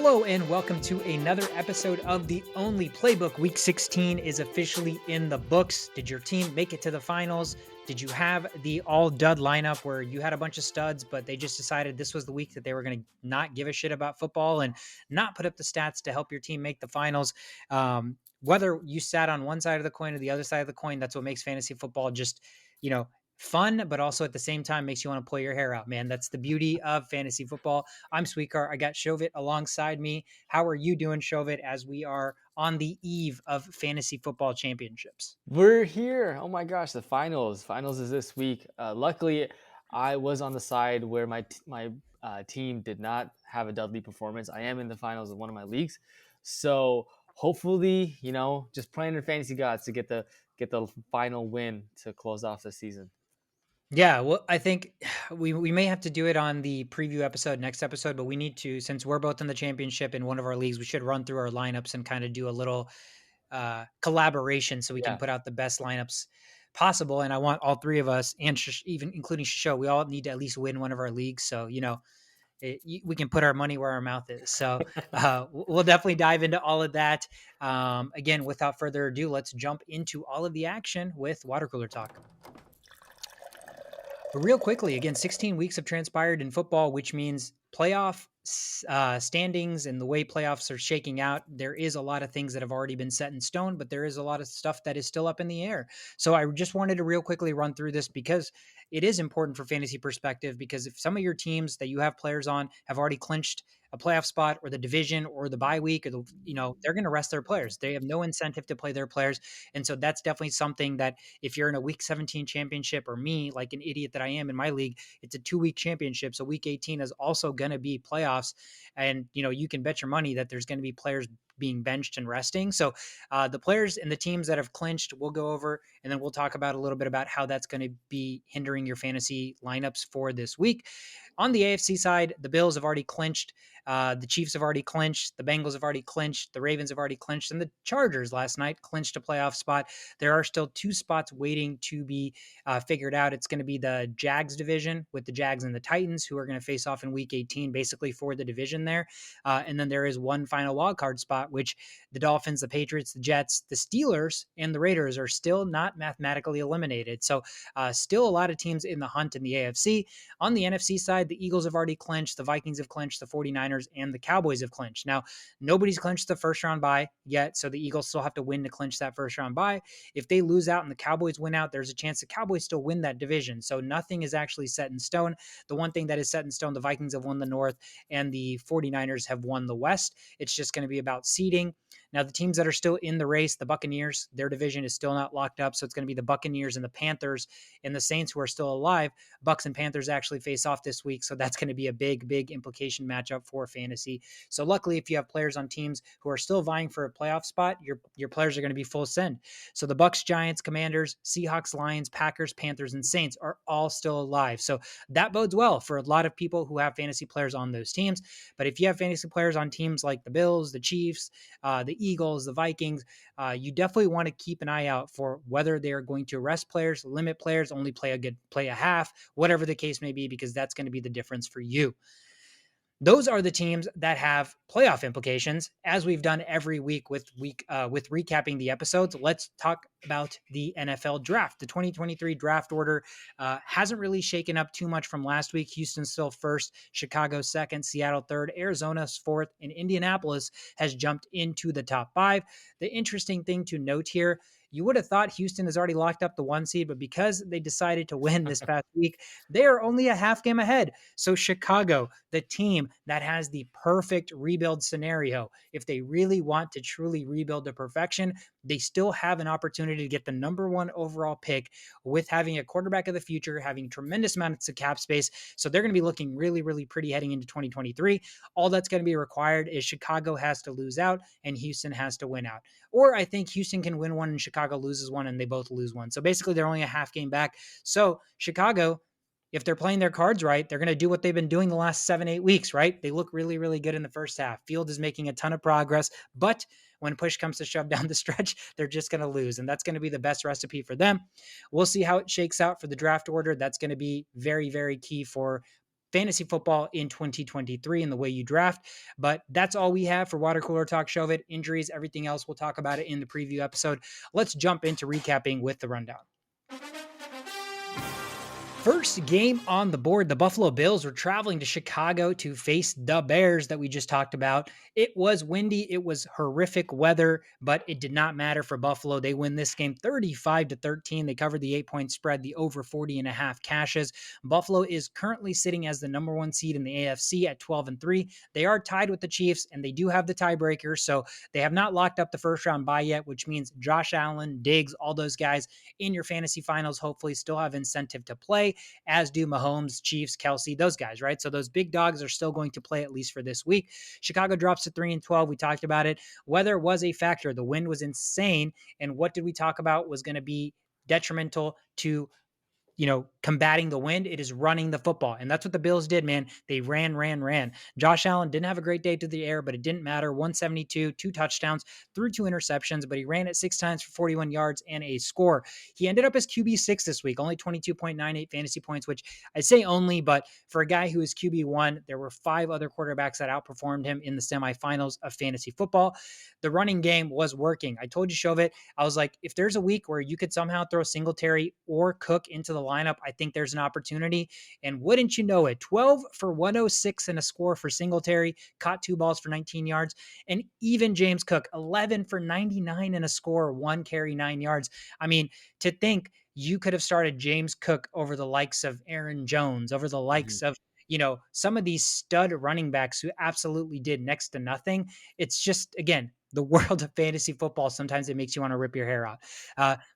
Hello and welcome to another episode of The Only Playbook. Week 16 is officially in the books. Did your team make it to the finals? Did you have the all dud lineup where you had a bunch of studs, but they just decided this was the week that they were going to not give a shit about football and not put up the stats to help your team make the finals? Whether you sat on one side of the coin or the other side of the coin, that's what makes fantasy football just, you know, fun, but also at the same time makes you want to pull your hair out, man. That's the beauty of fantasy football. I'm Sweetcar. I got Shovit alongside me. How are you doing, Shovit, as we are on the eve of fantasy football championships? We're here. Oh my gosh, the finals. Finals is this week. Luckily, I was on the side where my team did not have a Dudley performance. I am in the finals of one of my leagues, so hopefully, just praying to fantasy gods to get the final win to close off the season. Yeah, well, I think we may have to do it on the preview episode next episode, but we need to, since we're both in the championship in one of our leagues, we should run through our lineups and kind of do a little collaboration so we can Yeah. put out the best lineups possible. And I want all three of us, and even including Show, we all need to at least win one of our leagues. So we can put our money where our mouth is. So we'll definitely dive into all of that. Again, without further ado, let's jump into all of the action with Water Cooler Talk. But real quickly, again, 16 weeks have transpired in football, which means playoff standings and the way playoffs are shaking out. There is a lot of things that have already been set in stone, but there is a lot of stuff that is still up in the air. So I just wanted to real quickly run through this because it is important for fantasy perspective, because if some of your teams that you have players on have already clinched a playoff spot or the division or the bye week or they're going to rest their players. They have no incentive to play their players. And so that's definitely something that if you're in a week 17 championship, or me, like an idiot that I am in my league, it's a 2-week championship. So week 18 is also going to be playoffs. And, you can bet your money that there's going to be players being benched and resting. So the players and the teams that have clinched, we'll go over, and then we'll talk about a little bit about how that's going to be hindering your fantasy lineups for this week. On the AFC side, the Bills have already clinched. The Chiefs have already clinched. The Bengals have already clinched. The Ravens have already clinched. And the Chargers last night clinched a playoff spot. There are still 2 spots waiting to be figured out. It's going to be the Jags division with the Jags and the Titans, who are going to face off in week 18, basically for the division there. And then there is one final wildcard spot, which the Dolphins, the Patriots, the Jets, the Steelers, and the Raiders are still not mathematically eliminated. So still a lot of teams in the hunt in the AFC. On the NFC side, the Eagles have already clinched, the Vikings have clinched, the 49ers and the Cowboys have clinched. Now, nobody's clinched the first round bye yet, so the Eagles still have to win to clinch that first round bye. If they lose out and the Cowboys win out, there's a chance the Cowboys still win that division. So nothing is actually set in stone. The one thing that is set in stone, the Vikings have won the North and the 49ers have won the West. It's just going to be about seeding. Now, the teams that are still in the race, the Buccaneers, their division is still not locked up. So it's going to be the Buccaneers and the Panthers and the Saints who are still alive. Bucks and Panthers actually face off this week. So that's going to be a big implication matchup for fantasy. So luckily, if you have players on teams who are still vying for a playoff spot, your players are going to be full send. So the Bucks, Giants, Commanders, Seahawks, Lions, Packers, Panthers, and Saints are all still alive. So that bodes well for a lot of people who have fantasy players on those teams. But if you have fantasy players on teams like the Bills, the Chiefs, the Eagles, the Vikings, you definitely want to keep an eye out for whether they're going to rest players, limit players, only play a half, whatever the case may be, because that's going to be the difference for you. Those are the teams that have playoff implications, as we've done every week with recapping the episodes. Let's talk about the NFL draft. The 2023 draft order hasn't really shaken up too much from last week. Houston's still first, Chicago second, Seattle third, Arizona's fourth, and Indianapolis has jumped into the top 5. The interesting thing to note here, you would have thought Houston has already locked up the 1 seed, but because they decided to win this past week, they are only a half game ahead. So Chicago, the team that has the perfect rebuild scenario, if they really want to truly rebuild to perfection, they still have an opportunity to get the number 1 overall pick with having a quarterback of the future, having tremendous amounts of cap space. So they're going to be looking really pretty heading into 2023. All that's going to be required is Chicago has to lose out and Houston has to win out. Or I think Houston can win one and Chicago loses one and they both lose one. So basically they're only a half game back. So Chicago, if they're playing their cards right, they're going to do what they've been doing the last 7-8 weeks, right? They look really good in the first half. Field is making a ton of progress, but when push comes to shove down the stretch, they're just going to lose. And that's going to be the best recipe for them. We'll see how it shakes out for the draft order. That's going to be very key for fantasy football in 2023 and the way you draft. But that's all we have for Water Cooler Talk. Show it, injuries, everything else. We'll talk about it in the preview episode. Let's jump into recapping with the rundown. First game on the board, the Buffalo Bills were traveling to Chicago to face the Bears that we just talked about. It was windy, it was horrific weather, but it did not matter for Buffalo. They win this game 35-13. They covered the 8-point spread, the over 40.5 cashes. Buffalo is currently sitting as the number 1 seed in the AFC at 12-3. They are tied with the Chiefs, and they do have the tiebreaker, so they have not locked up the first round bye yet, which means Josh Allen, Diggs, all those guys in your fantasy finals hopefully still have incentive to play, as do Mahomes, Chiefs, Kelsey, those guys, right? So those big dogs are still going to play at least for this week. Chicago drops to 3-12. We talked about it. Weather was a factor. The wind was insane. And what did we talk about was going to be detrimental to combating the wind? It is running the football. And that's what the Bills did, man. They ran. Josh Allen didn't have a great day to the air, but it didn't matter. 172, 2 touchdowns, threw 2 interceptions, but he ran it 6 times for 41 yards and a score. He ended up as QB6 this week, only 22.98 fantasy points, which I say only, but for a guy who is QB1, there were 5 other quarterbacks that outperformed him in the semifinals of fantasy football. The running game was working. I told you, Shovit, I was like, if there's a week where you could somehow throw Singletary or Cook into the lineup, I think there's an opportunity. And wouldn't you know it, 12 for 106 and a score for Singletary, caught 2 balls for 19 yards. And even James Cook, 11 for 99 and a score, 1 carry, 9 yards. I mean, to think you could have started James Cook over the likes of Aaron Jones, over the likes of some of these stud running backs who absolutely did next to nothing. It's just, again, the world of fantasy football. Sometimes it makes you want to rip your hair out.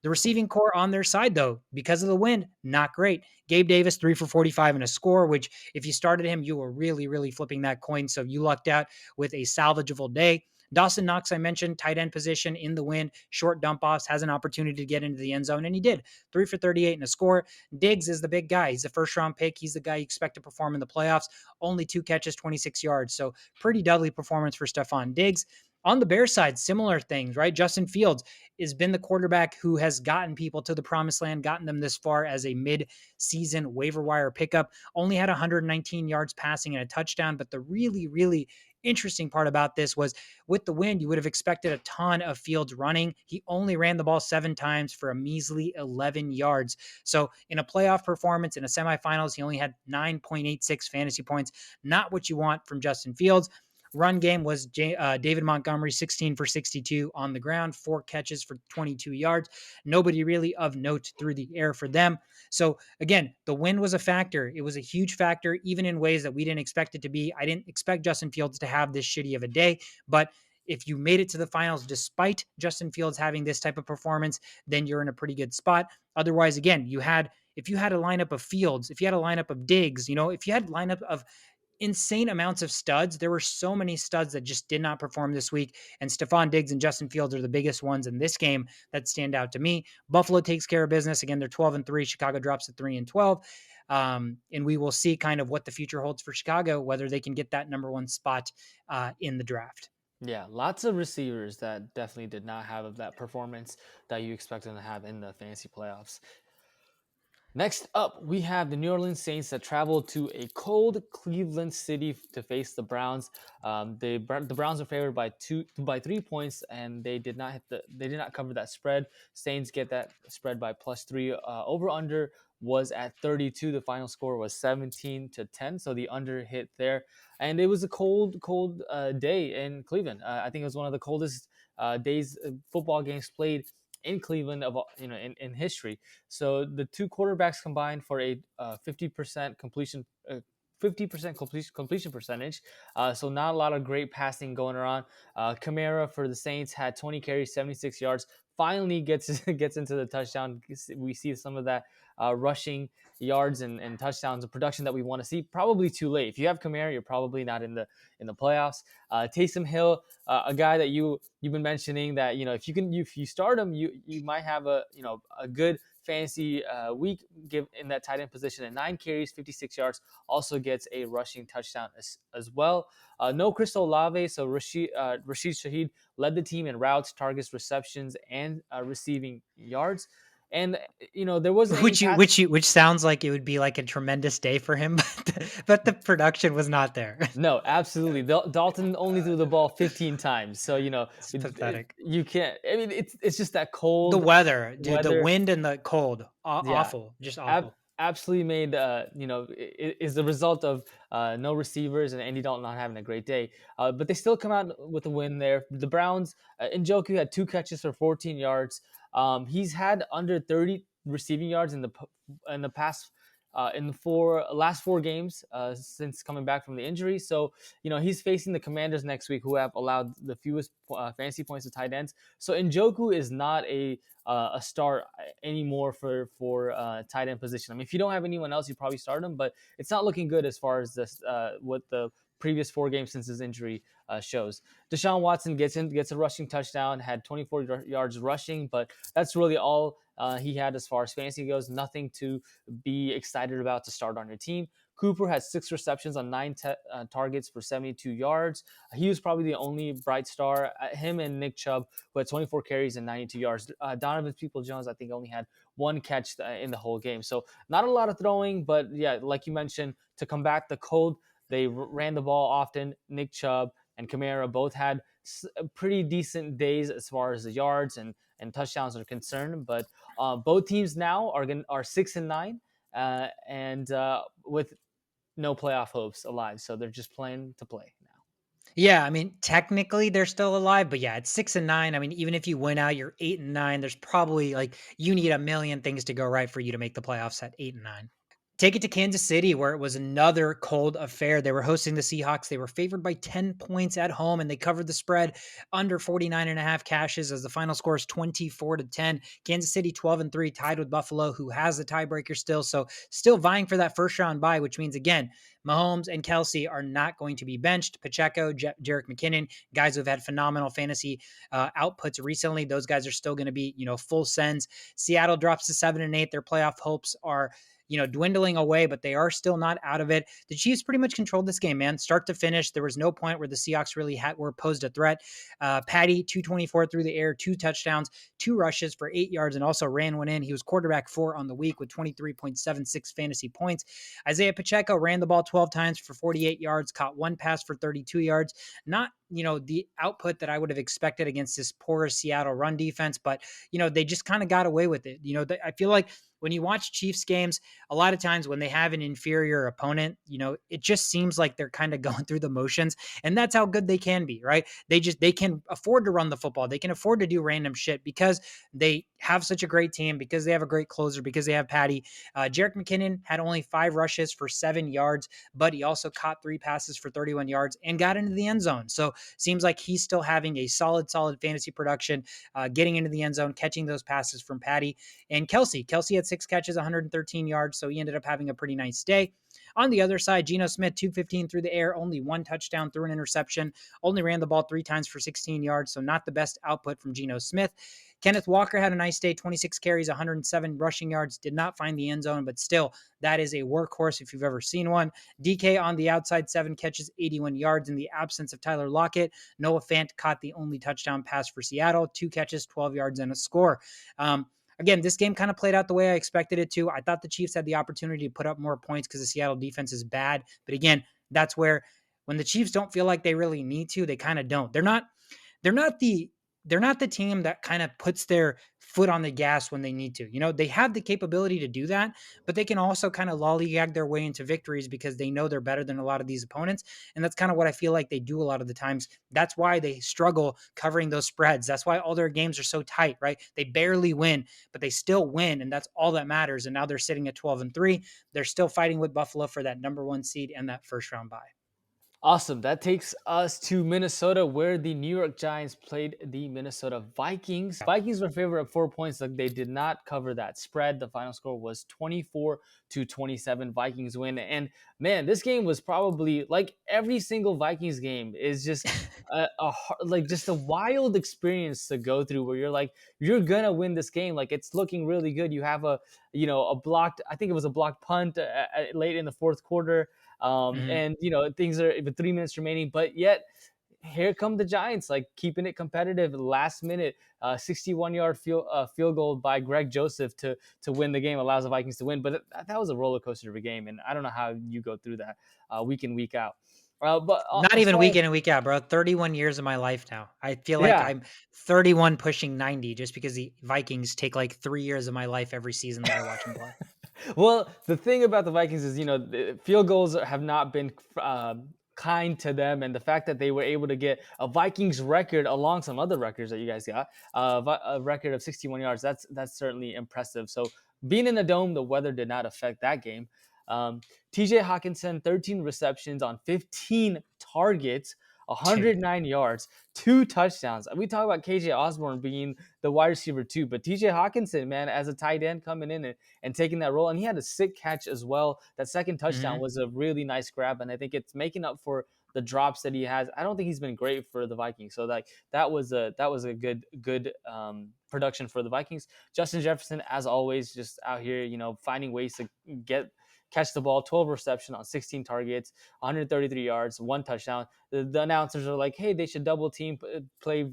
The receiving core on their side, though, because of the wind, not great. Gabe Davis, 3 for 45 and a score, which if you started him, you were really, really flipping that coin. So you lucked out with a salvageable day. Dawson Knox, I mentioned, tight end position in the wind, short dump offs, has an opportunity to get into the end zone, and he did. 3 for 38 and a score. Diggs is the big guy. He's the first round pick. He's the guy you expect to perform in the playoffs. Only 2 catches, 26 yards. So pretty dudley performance for Stephon Diggs. On the Bears side, similar things, right? Justin Fields has been the quarterback who has gotten people to the promised land, gotten them this far as a mid-season waiver wire pickup. Only had 119 yards passing and a touchdown, but the really, really interesting part about this was with the wind, you would have expected a ton of Fields running. He only ran the ball 7 times for a measly 11 yards. So in a playoff performance, in a semifinals, he only had 9.86 fantasy points. Not what you want from Justin Fields. Run game was David Montgomery, 16 for 62 on the ground, 4 catches for 22 yards. Nobody really of note through the air for them. So again, the wind was a factor. It was a huge factor, even in ways that we didn't expect it to be. I didn't expect Justin Fields to have this shitty of a day, but if you made it to the finals despite Justin Fields having this type of performance, then you're in a pretty good spot. Otherwise, again, if you had a lineup of Fields, if you had a lineup of Diggs, if you had a lineup of insane amounts of studs. There were so many studs that just did not perform this week. And Stephon Diggs and Justin Fields are the biggest ones in this game that stand out to me. Buffalo takes care of business. Again, they're 12-3. Chicago drops to 3-12. And we will see kind of what the future holds for Chicago, whether they can get that number 1 spot in the draft. Yeah, lots of receivers that definitely did not have that performance that you expect them to have in the fantasy playoffs. Next up, we have the New Orleans Saints that traveled to a cold Cleveland City to face the Browns. The Browns are favored by 3 points, and they did not cover that spread. Saints get that spread by +3. Over under was at 32. The final score was 17-10, so the under hit there. And it was a cold day in Cleveland. I think it was one of the coldest days football games played in Cleveland in history. So the 2 quarterbacks combined for a 50% completion. 50% completion percentage. So not a lot of great passing going around. Kamara for the Saints had 20 carries, 76 yards. Finally gets into the touchdown. We see some of that rushing yards and touchdowns and production that we want to see. Probably too late. If you have Kamara, you're probably not in the playoffs. Taysom Hill, a guy that you've been mentioning that if you start him, you might have a good fantasy week in that tight end position. At 9 carries, 56 yards, also gets a rushing touchdown as well. No Chris Olave, so Rashid Shaheed led the team in routes, targets, receptions, and receiving yards. And there wasn't any pass. Which sounds like it would be like a tremendous day for him, but the production was not there. No, absolutely. Dalton only threw the ball 15 times, so It's pathetic. you can't. I mean, it's just that The cold weather, dude, the weather. wind and the cold, Yeah, awful, just awful. absolutely made is the result of no receivers and Andy Dalton not having a great day. But they still come out with a win there. The Browns, Njoku had 2 catches for 14 yards. He's had under 30 receiving yards in the past. In the last 4 games since coming back from the injury, so he's facing the Commanders next week, who have allowed the fewest fantasy points to tight ends. So Njoku is not a start anymore for tight end position. I mean, if you don't have anyone else, you probably start him, but it's not looking good as far as this what the previous 4 games since his injury shows. Deshaun Watson gets a rushing touchdown, had 24 yards rushing, but that's really all he had as far as fantasy goes. Nothing to be excited about to start on your team. Cooper had 6 receptions on 9 targets for 72 yards. He was probably the only bright star. Him and Nick Chubb, who had 24 carries and 92 yards. Donovan Peoples-Jones, I think, only had 1 catch in the whole game. So not a lot of throwing, but yeah, like you mentioned, to combat the cold, they ran the ball often. Nick Chubb and Kamara both had pretty decent days as far as the yards and touchdowns are concerned. But both teams now are 6-9, and with no playoff hopes alive. So they're just playing to play now. Yeah, I mean, technically they're still alive, but yeah, it's 6-9. I mean, even if you win out, you're 8-9. There's probably like you need a million things to go right for you to make the playoffs at 8-9. Take it to Kansas City, where it was another cold affair. They were hosting the Seahawks. They were favored by 10 points at home, and they covered the spread under 49.5 cashes as the final score is 24-10. Kansas City 12-3, tied with Buffalo, who has the tiebreaker still. So still vying for that first round bye, which means, again, Mahomes and Kelsey are not going to be benched. Pacheco, Jerick McKinnon, guys who have had phenomenal fantasy outputs recently, those guys are still going to be, full sends. Seattle drops to 7-8. Their playoff hopes are dwindling away, but they are still not out of it. The Chiefs pretty much controlled this game, man, start to finish. There was no point where the Seahawks really were posed a threat. Patty, 224 through the air, 2 touchdowns, 2 rushes for 8 yards, and also ran one in. He was quarterback 4 on the week with 23.76 fantasy points. Isaiah Pacheco ran the ball 12 times for 48 yards, caught 1 pass for 32 yards. Not the output that I would have expected against this poor Seattle run defense, but they just kind of got away with it. I feel like when you watch Chiefs games, a lot of times when they have an inferior opponent, it just seems like they're kind of going through the motions, and that's how good they can be, right? They can afford to run the football. They can afford to do random shit because they have such a great team, because they have a great closer, because they have Patty. Jerick McKinnon had only 5 rushes for 7 yards, but he also caught 3 passes for 31 yards and got into the end zone. So seems like he's still having a solid fantasy production, getting into the end zone, catching those passes from Patty. And Kelsey had 6 catches, 113 yards, so he ended up having a pretty nice day. On the other side, Geno Smith, 215 through the air, only 1 touchdown, threw an interception, only ran the ball 3 times for 16 yards, so not the best output from Geno Smith. Kenneth Walker had a nice day, 26 carries, 107 rushing yards, did not find the end zone, but still, that is a workhorse if you've ever seen one. DK on the outside, 7 catches, 81 yards in the absence of Tyler Lockett. Noah Fant caught the only touchdown pass for Seattle, 2 catches, 12 yards, and a score. Again, this game kind of played out the way I expected it to. I thought the Chiefs had the opportunity to put up more points because the Seattle defense is bad. But again, that's where when the Chiefs don't feel like they really need to, they kind of don't. They're not the team that kind of puts their foot on the gas when they need to. They have the capability to do that, but they can also kind of lollygag their way into victories because they know they're better than a lot of these opponents. And that's kind of what I feel like they do a lot of the times. That's why they struggle covering those spreads. That's why all their games are so tight, right? They barely win, but they still win. And that's all that matters. And now they're sitting at 12-3. They're still fighting with Buffalo for that number 1 seed and that first round bye. Awesome. That takes us to Minnesota, where the New York Giants played the Minnesota Vikings. Vikings were favored at 4 points. Like, they did not cover that spread. The final score was 24-27. Vikings win. And man, this game was probably, like every single Vikings game, is just just a wild experience to go through, where you're like, you're gonna win this game. Like, it's looking really good. You have a blocked, I think it was a blocked punt late in the fourth quarter. And things are with 3 minutes remaining, but yet here come the Giants, like keeping it competitive. Last minute, 61-yard field goal by Greg Joseph to win the game, allows the Vikings to win. But that was a roller coaster of a game, and I don't know how you go through that week in, week out. But Not as even far week as, in and week out, bro. 31 years of my life now. I feel like yeah. I'm 31 pushing 90 just because the Vikings take like 3 years of my life every season that I watch them play. Well, the thing about the Vikings is, field goals have not been kind to them, and the fact that they were able to get a Vikings record along some other records that you guys got, a record of 61 yards, that's certainly impressive. So being in the dome, the weather did not affect that game. Um, TJ Hawkinson, 13 receptions on 15 targets, Dude. 109 yards, 2 touchdowns. We talk about KJ Osborne being the wide receiver too, but TJ Hawkinson, man, as a tight end coming in and taking that role, and he had a sick catch as well. That second touchdown Mhm. was a really nice grab, and I think it's making up for the drops that he has. I don't think he's been great for the Vikings, so like that was a good production for the Vikings. Justin Jefferson, as always, just out here, finding ways to catch the ball. 12 reception on 16 targets, 133 yards, 1 touchdown. The announcers are like, hey, they should double team, play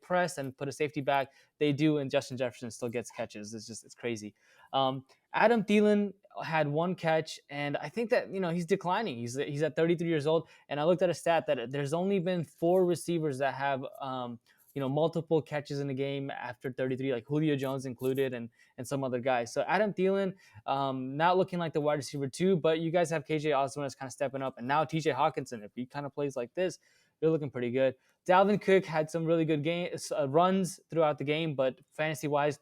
press, and put a safety back. They do, and Justin Jefferson still gets catches. It's crazy. Adam Thielen had 1 catch, and I think that he's declining. He's at 33 years old, and I looked at a stat that there's only been 4 receivers that have multiple catches in the game after 33, like Julio Jones included, and some other guys. So Adam Thielen, not looking like the wide receiver too, but you guys have KJ Osborne that's kind of stepping up, and now TJ Hawkinson. If he kind of plays like this, you're looking pretty good. Dalvin Cook had some really good runs throughout the game, but fantasy wise,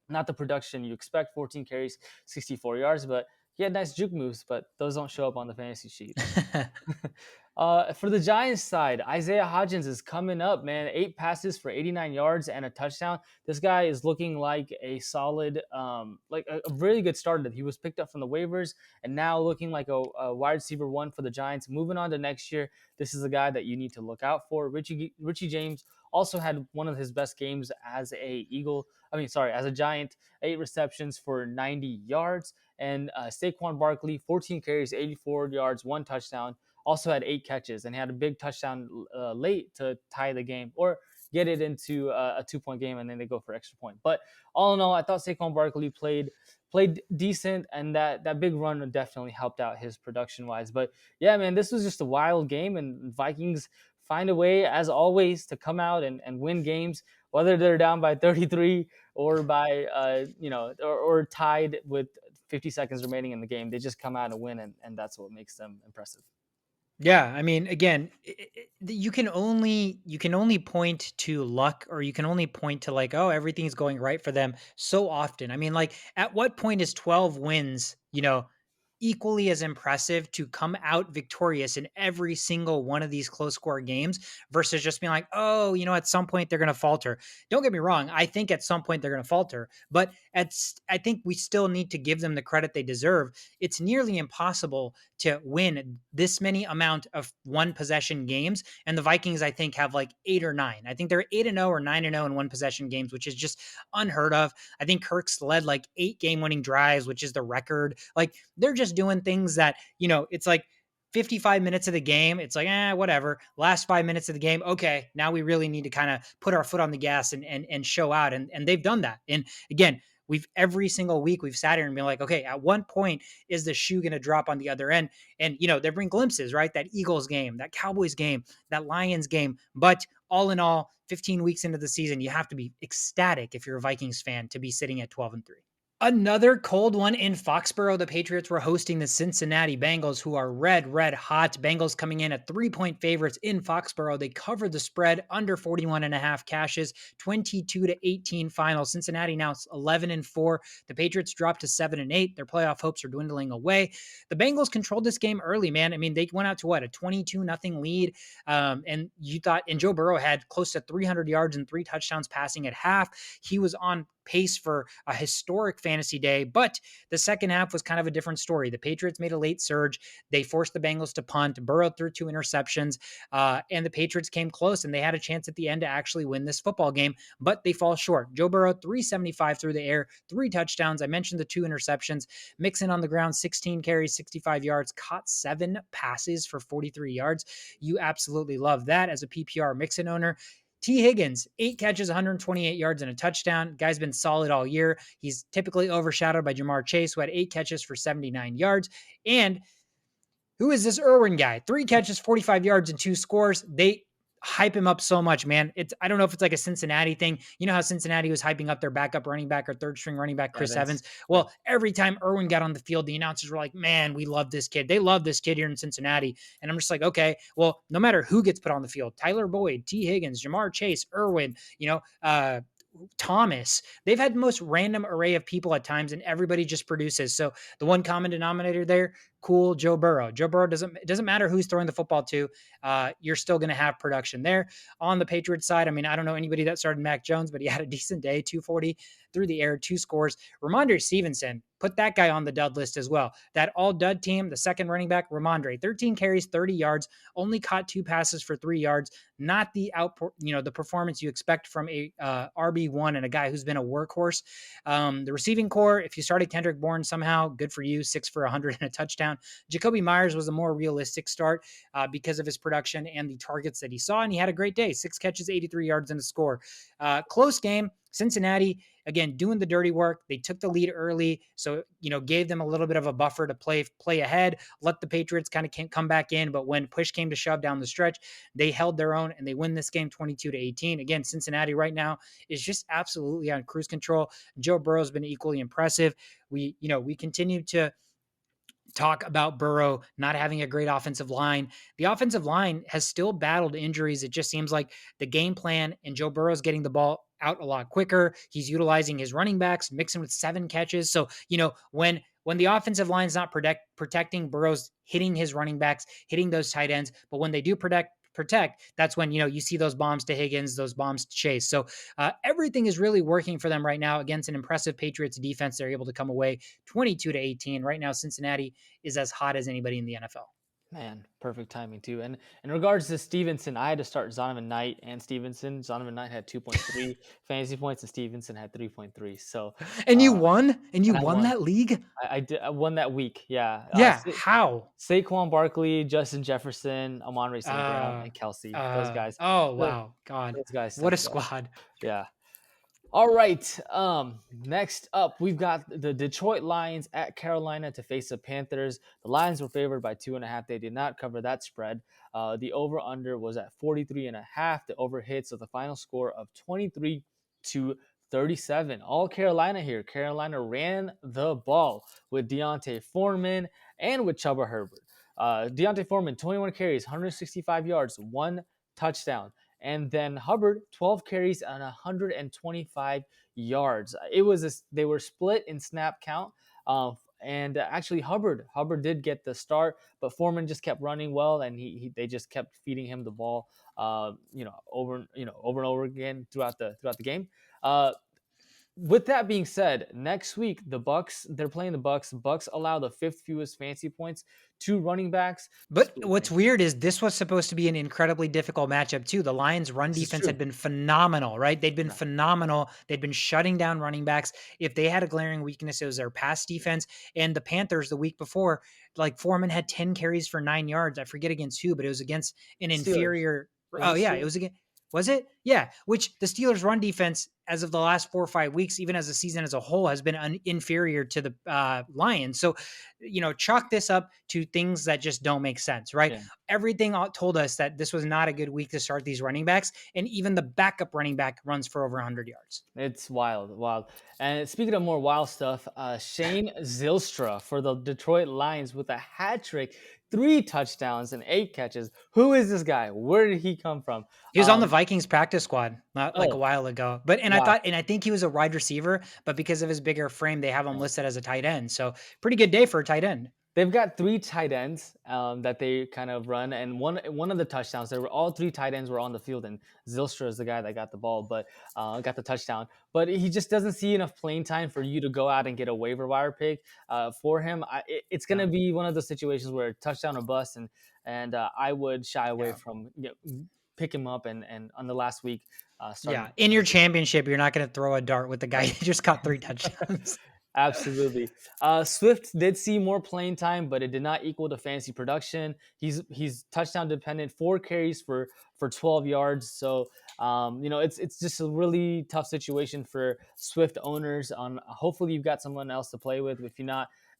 not the production you expect. 14 carries, 64 yards, but he had nice juke moves, but those don't show up on the fantasy sheet. For the Giants side, Isaiah Hodgins is coming up, man. 8 passes for 89 yards and a touchdown. This guy is looking like a solid, like a really good starter. He was picked up from the waivers and now looking like a wide receiver one for the Giants. Moving on to next year, this is a guy that you need to look out for. Richie James also had one of his best games as as a Giant. 8 receptions for 90 yards. And Saquon Barkley, 14 carries, 84 yards, 1 touchdown. Also had 8 catches and had a big touchdown late to tie the game or get it into a 2-point game, and then they go for extra point. But all in all, I thought Saquon Barkley played decent, and that big run definitely helped out his production wise. But yeah, man, this was just a wild game, and Vikings find a way, as always, to come out and win games, whether they're down by 33 or by or tied with 50 seconds remaining in the game. They just come out and win, and that's what makes them impressive. Yeah, I mean, again, you can only point to luck, or you can only point to like, oh, everything's going right for them so often. I mean, like, at what point is 12 wins, equally as impressive to come out victorious in every single one of these close score games versus just being like, oh, at some point they're going to falter. Don't get me wrong. I think at some point they're going to falter, but I think we still need to give them the credit they deserve. It's nearly impossible to win this many amount of one possession games. And the Vikings, I think, have like 8 or 9. I think they're 8-0 or 9-0 in one possession games, which is just unheard of. I think Kirk's led like 8 game winning drives, which is the record. Like, they're just doing things that, it's like 55 minutes of the game. It's like, whatever. Last 5 minutes of the game. Okay. Now we really need to kind of put our foot on the gas and show out. And they've done that. And again, every single week we've sat here and been like, okay, at one point is the shoe going to drop on the other end? And, they bring glimpses, right? That Eagles game, that Cowboys game, that Lions game. But all in all, 15 weeks into the season, you have to be ecstatic if you're a Vikings fan to be sitting at 12-3. Another cold one in Foxborough. The Patriots were hosting the Cincinnati Bengals, who are red hot. Bengals coming in at 3-point favorites in Foxborough. They covered the spread under 41.5 cashes, 22-18 final. Cincinnati now 11-4. The Patriots dropped to 7-8. Their playoff hopes are dwindling away. The Bengals controlled this game early, man. I mean, they went out to a 22-0 lead. And Joe Burrow had close to 300 yards and 3 touchdowns passing at half. He was on pace for a historic fantasy day. But the second half was kind of a different story. The Patriots made a late surge. They forced the Bengals to punt. Burrow threw 2 interceptions, and the Patriots came close, and they had a chance at the end to actually win this football game, but they fall short. Joe Burrow, 375 through the air, 3 touchdowns. I mentioned the 2 interceptions. Mixon on the ground, 16 carries, 65 yards, caught 7 passes for 43 yards. You absolutely love that as a PPR Mixon owner. T. Higgins, 8 catches, 128 yards, and a touchdown. Guy's been solid all year. He's typically overshadowed by Jamar Chase, who had 8 catches for 79 yards. And who is this Irwin guy? 3 catches, 45 yards, and 2 scores. They hype him up so much, man. I don't know if it's like a Cincinnati thing. You know how Cincinnati was hyping up their backup running back or third string running back, Chris Evans? Well, every time Irwin got on the field, the announcers were like, man, we love this kid. They love this kid here in Cincinnati. And I'm just like, okay, well, no matter who gets put on the field, Tyler Boyd, T. Higgins, Jamar Chase, Irwin, Thomas, they've had the most random array of people at times, and everybody just produces. So the one common denominator there, cool, Joe Burrow. Joe Burrow it doesn't matter who's throwing the football to, you're still going to have production there. On the Patriots side, I mean, I don't know anybody that started Mac Jones, but he had a decent day, 240 through the air, 2 scores. Rhamondre Stevenson, put that guy on the dud list as well. That all dud team, the second running back, Rhamondre, 13 carries, 30 yards, only caught 2 passes for 3 yards. Not the the performance you expect from a RB1 and a guy who's been a workhorse. The receiving core, if you started Kendrick Bourne somehow, good for you, 6 for 100 and a touchdown. Jacoby Myers was a more realistic start because of his production and the targets that he saw, and he had a great day, 6 catches, 83 yards and a score. Close game. Cincinnati, again, doing the dirty work. They took the lead early, so gave them a little bit of a buffer to play ahead, let the Patriots kind of come back in. But when push came to shove down the stretch, they held their own and they win this game 22-18. Again, Cincinnati right now is just absolutely on cruise control. Joe Burrow's been equally impressive. We continue to talk about Burrow not having a great offensive line. The offensive line has still battled injuries. It just seems like the game plan and Joe Burrow's getting the ball out a lot quicker. He's utilizing his running backs, mixing with 7 catches. So, when the offensive line's not protecting, Burrow's hitting his running backs, hitting those tight ends. But when they do protect, that's when you see those bombs to Higgins, those bombs to Chase. So everything is really working for them right now against an impressive Patriots defense. They're able to come away 22-18. Right now, Cincinnati is as hot as anybody in the NFL. Man, perfect timing too. And in regards to Stevenson, I had to start Zonovan Knight and Stevenson. Zonovan Knight had 2.3 fantasy points and Stevenson had 3.3. So, and you won, and you won that league. I did. I won that week. Yeah. Yeah. How? Saquon Barkley, Justin Jefferson, Amon-Ra St. Brown, and Kelsey. Those guys. Oh wow, God! Those guys. What a squad. Yeah. All right. Next up, we've got the Detroit Lions at Carolina to face the Panthers. The Lions were favored by 2.5. They did not cover that spread. The over-under was at 43.5. The over hits with a final score of 23-37. All Carolina here. Carolina ran the ball with D'Onta Foreman and with Chuba Herbert. D'Onta Foreman, 21 carries, 165 yards, 1 touchdown. And then Hubbard, 12 carries and 125 yards. They were split in snap count. And actually Hubbard did get the start, but Foreman just kept running well, and they just kept feeding him the ball, over and over again throughout the game. With that being said, next week they're playing the Bucks. Bucks allow the 5th fewest fantasy points to running backs. But what's weird is this was supposed to be an incredibly difficult matchup too. The Lions' run defense had been phenomenal, right? They'd been phenomenal. They'd been shutting down running backs. If they had a glaring weakness, it was their pass defense. And the Panthers the week before, like Foreman had 10 carries for 9 yards. I forget against who, but it was against an inferior. Oh yeah, it was against. Was it? Yeah. Which the Steelers' run defense, as of the last 4 or 5 weeks, even as a season as a whole, has been inferior to the Lions. So, chalk this up to things that just don't make sense, right? Yeah. Everything told us that this was not a good week to start these running backs. And even the backup running back runs for over 100 yards. It's wild. And speaking of more wild stuff, Shane Zylstra for the Detroit Lions with a hat trick. 3 touchdowns and 8 catches. Who is this guy? Where did he come from? He was on the Vikings practice squad a while ago. But I think he was a wide receiver, but because of his bigger frame, they have him listed as a tight end. So pretty good day for a tight end. They've got three tight ends that they kind of run, and one of the touchdowns, they were all three tight ends were on the field, and Zylstra is the guy that got the ball, but got the touchdown. But he just doesn't see enough playing time for you to go out and get a waiver wire pick for him. It's going Yeah. to be one of those situations where touchdown or bust, and I would shy away Yeah. from pick him up and on the last week starting. Yeah. In your championship, you're not going to throw a dart with the guy who just caught 3 touchdowns. Absolutely. Swift did see more playing time, but it did not equal the fantasy production. He's touchdown dependent, 4 carries for 12 yards. So it's just a really tough situation for Swift owners. On hopefully you've got someone else to play with.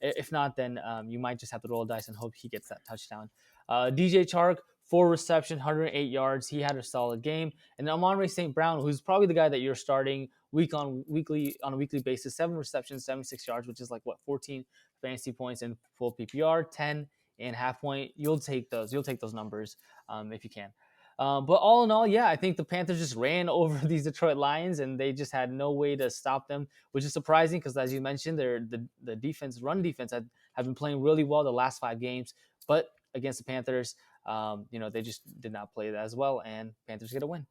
If not, then you might just have to roll dice and hope he gets that touchdown. DJ Chark, 4 receptions, 108 yards. He had a solid game. And Amon-Ra St. Brown, who's probably the guy that you're starting on a weekly basis, 7 receptions, 76 yards, which is like what 14 fantasy points in full PPR, 10 and half point. You'll take those. You'll take those numbers if you can. But all in all, yeah, I think the Panthers just ran over these Detroit Lions, and they just had no way to stop them, which is surprising because, as you mentioned, the defense, run defense, have been playing really well the last 5 games. But against the Panthers, they just did not play that as well, and Panthers get a win.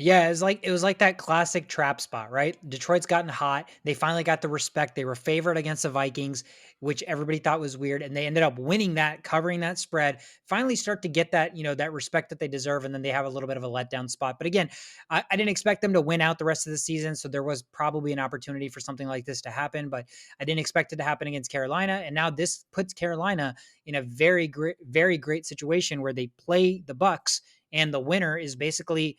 Yeah, it was like that classic trap spot, right? Detroit's gotten hot. They finally got the respect. They were favored against the Vikings, which everybody thought was weird, and they ended up winning that, covering that spread. Finally, start to get that that respect that they deserve, and then they have a little bit of a letdown spot. But again, I didn't expect them to win out the rest of the season, so there was probably an opportunity for something like this to happen. But I didn't expect it to happen against Carolina, and now this puts Carolina in a very great situation where they play the Bucks, and the winner is basically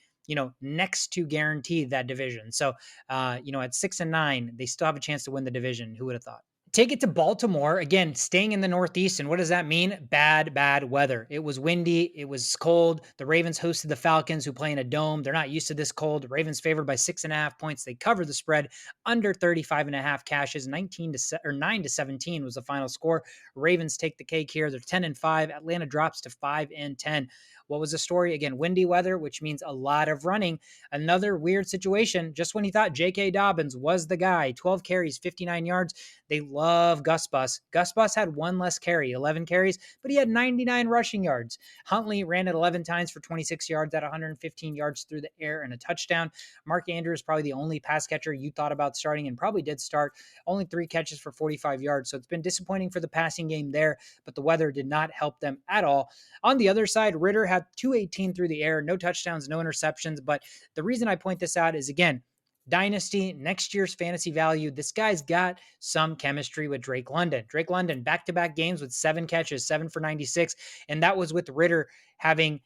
next to guarantee that division. So, at 6-9, they still have a chance to win the division. Who would have thought? Take it to Baltimore again, staying in the Northeast. And what does that mean? Bad weather. It was windy. It was cold. The Ravens hosted the Falcons, who play in a dome. They're not used to this cold. The Ravens favored by 6.5 points. They cover the spread under 35.5 cashes. 9-17 was the final score. Ravens take the cake here. They're 10-5. Atlanta drops to 5-10. What was the story? Again, windy weather, which means a lot of running. Another weird situation. Just when he thought J.K. Dobbins was the guy, 12 carries, 59 yards. They love Gus Bus. Gus Bus had one less carry, 11 carries, but he had 99 rushing yards. Huntley ran it 11 times for 26 yards at 115 yards through the air and a touchdown. Mark Andrews, probably the only pass catcher you thought about starting and probably did start. Only 3 catches for 45 yards. So it's been disappointing for the passing game there, but the weather did not help them at all. On the other side, Ritter had 218 through the air, no touchdowns, no interceptions. But the reason I point this out is, again, dynasty, next year's fantasy value. This guy's got some chemistry with Drake London. Drake London, back-to-back games with 7 catches, 7 for 96. And that was with Ritter having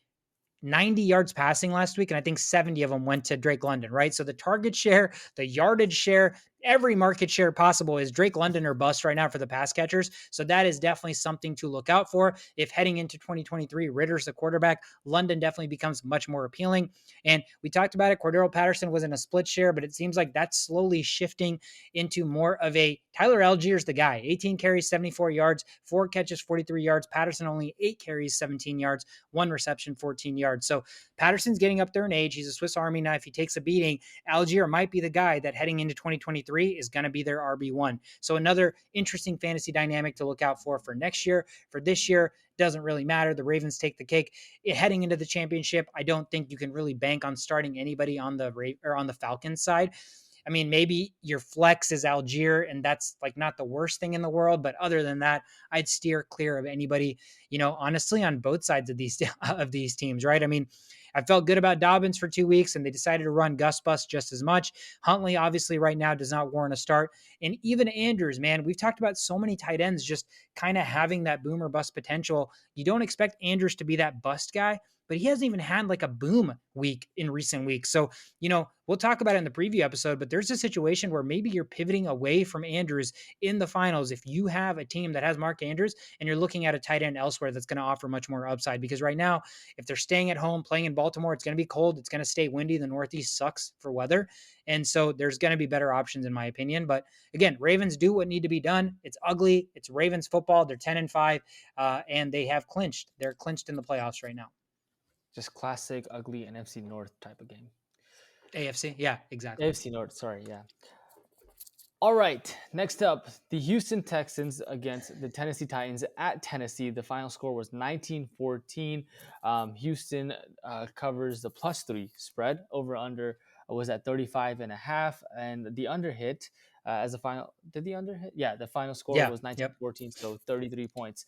90 yards passing last week, and I think 70 of them went to Drake London, right? So the target share, the yardage share, every market share possible is Drake London or bust right now for the pass catchers. So that is definitely something to look out for. If heading into 2023, Ritter's the quarterback, London definitely becomes much more appealing. And we talked about it. Cordero Patterson was in a split share, but it seems like that's slowly shifting into more of a Tyler Algier's the guy. 18 carries, 74 yards, 4 catches, 43 yards. Patterson only 8 carries, 17 yards, 1 reception, 14 yards. So Patterson's getting up there in age. He's a Swiss Army knife. He takes a beating. Algier might be the guy that heading into 2023 is going to be their RB1. So another interesting fantasy dynamic to look out for next year. For this year, doesn't really matter. The Ravens take the cake. Heading into the championship, I don't think you can really bank on starting anybody on the Falcons side. I mean, maybe your flex is Algier, and that's like not the worst thing in the world. But other than that, I'd steer clear of anybody, honestly, on both sides of these teams, right? I mean, I felt good about Dobbins for 2 weeks, and they decided to run Gus Bus just as much. Huntley, obviously, right now does not warrant a start. And even Andrews, man, we've talked about so many tight ends just kind of having that boom or bust potential. You don't expect Andrews to be that bust guy, but he hasn't even had like a boom week in recent weeks. So, we'll talk about it in the preview episode, but there's a situation where maybe you're pivoting away from Andrews in the finals if you have a team that has Mark Andrews and you're looking at a tight end elsewhere that's going to offer much more upside. Because right now, if they're staying at home playing in Baltimore, it's going to be cold. It's going to stay windy. The Northeast sucks for weather. And so there's going to be better options, in my opinion. But again, Ravens do what need to be done. It's ugly. It's Ravens football. They're 10-5, and they have clinched. They're clinched in the playoffs right now. Just classic ugly NFC North type of game. AFC, yeah, exactly. AFC North, sorry, yeah. All right, next up, the Houston Texans against the Tennessee Titans at Tennessee. The final score was 19-14. Houston covers the +3 spread. Over under was at 35 and a half, and the under hit as the final. Did the under hit? Yeah, the final score Yeah. was Yep. 19-14, so 33 points.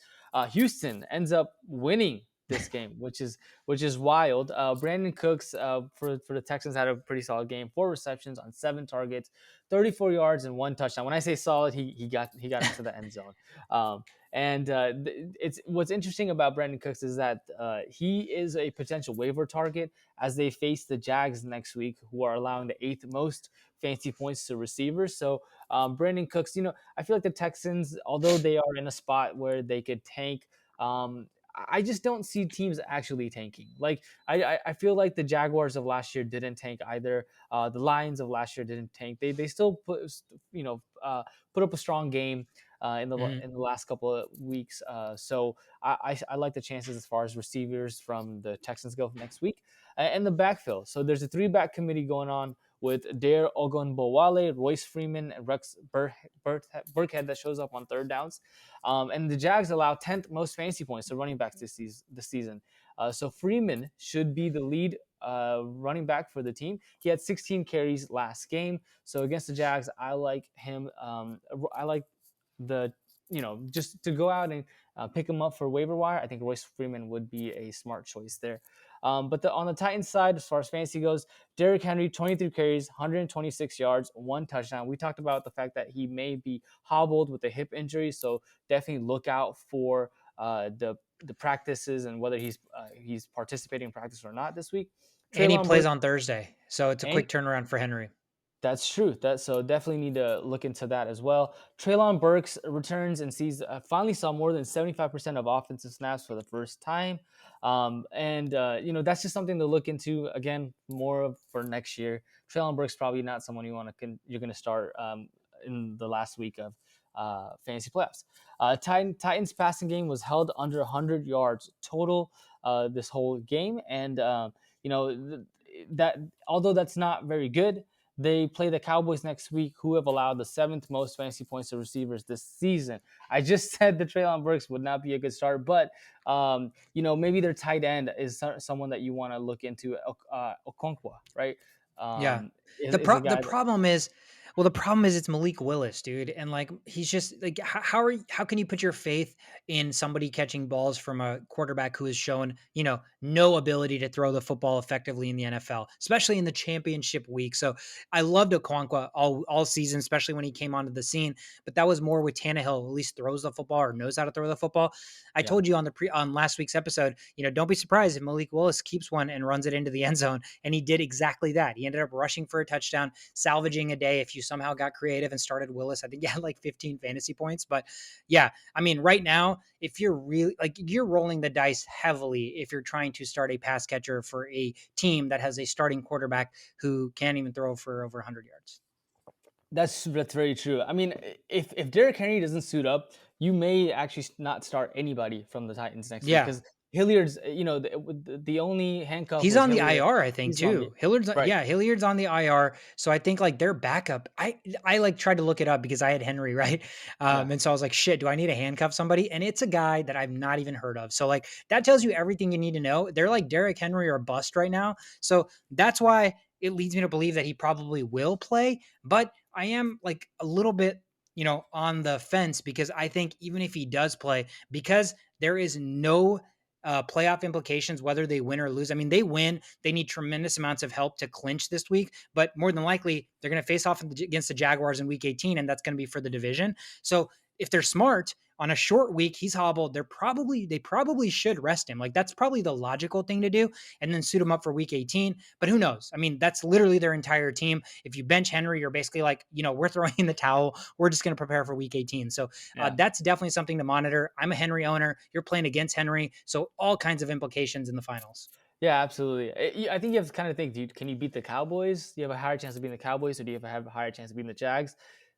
Houston ends up winning this game, which is wild. Brandon Cooks for the Texans had a pretty solid game. 4 receptions on 7 targets, 34 yards and 1 touchdown. When I say solid, he got into the end zone. Um, and it's what's interesting about Brandon Cooks is that he is a potential waiver target as they face the Jags next week, who are allowing the 8th most fantasy points to receivers. So Brandon Cooks, I feel like the Texans, although they are in a spot where they could tank. I just don't see teams actually tanking. Like I feel like the Jaguars of last year didn't tank either. The Lions of last year didn't tank. They still put up a strong game Mhm. in the last couple of weeks. So I like the chances as far as receivers from the Texans go next week, and the backfill. So there's a 3-back committee going on with Dare Ogunbowale, Royce Freeman, and Rex Burkhead that shows up on third downs. And the Jags allow 10th most fantasy points to running backs this season. So Freeman should be the lead running back for the team. He had 16 carries last game. So against the Jags, I like him. I like the just to go out and pick him up for waiver wire. I think Royce Freeman would be a smart choice there. But on the Titans side, as far as fantasy goes, Derrick Henry, 23 carries, 126 yards, 1 touchdown. We talked about the fact that he may be hobbled with a hip injury, so definitely look out for the practices and whether he's participating in practice or not this week. And he Traylon plays Burks, on Thursday, so it's a and quick turnaround for Henry. that's true. So definitely need to look into that as well. Traylon Burks returns and finally saw more than 75% of offensive snaps for the first time, and that's just something to look into again more for next year. Traylon Burks probably not someone you're going to start in the last week of fantasy playoffs. Titans passing game was held under 100 yards total this whole game, and that although that's not very good. They play the Cowboys next week, who have allowed the 7th most fantasy points to receivers this season. I just said the Traylon Burks would not be a good start, but maybe their tight end is someone that you want to look into. Okonkwo, right? Yeah. Is a The guy that problem is, well, the problem is it's Malik Willis, dude, and like he's just like how can you put your faith in somebody catching balls from a quarterback who has shown no ability to throw the football effectively in the NFL, especially in the championship week. So I loved Okonkwo all season, especially when he came onto the scene, but that was more with Tannehill, at least throws the football or knows how to throw the football. I yeah. told you on last week's episode, don't be surprised if Malik Willis keeps one and runs it into the end zone, and he did exactly that. He ended up rushing for a touchdown, salvaging a day if you somehow got creative and started Willis. I think he had like 15 fantasy points. But yeah, I mean, right now, if you're really like you're rolling the dice heavily if you're trying to start a pass catcher for a team that has a starting quarterback who can't even throw for over 100 yards. That's very true. I mean, if Derrick Henry doesn't suit up, you may actually not start anybody from the Titans next week Yeah. because Hilliard's, the only handcuff He's was on the Hilliard. IR, I think, He's on the too. Hilliard's right. yeah, Hilliard's on the IR. So I think like their backup. I like tried to look it up because I had Henry, right? Yeah. And so I was like, shit, do I need to handcuff somebody? And it's a guy that I've not even heard of. So like that tells you everything you need to know. They're like Derrick Henry or bust right now. So that's why it leads me to believe that he probably will play. But I am like a little bit, on the fence because I think even if he does play, because there is no playoff implications, whether they win or lose. I mean, they win. They need tremendous amounts of help to clinch this week, but more than likely, they're going to face off against the Jaguars in week 18, and that's going to be for the division. So if they're smart, on a short week, he's hobbled. They probably should rest him. Like that's probably the logical thing to do, and then suit him up for week 18. But who knows? I mean, that's literally their entire team. If you bench Henry, you're basically like, we're throwing in the towel. We're just going to prepare for week 18. So Yeah. that's definitely something to monitor. I'm a Henry owner. You're playing against Henry, so all kinds of implications in the finals. Yeah, absolutely. I think you have to kind of think, dude, can you beat the Cowboys? Do you have a higher chance of beating the Cowboys, or do you have a higher chance of beating the Jags?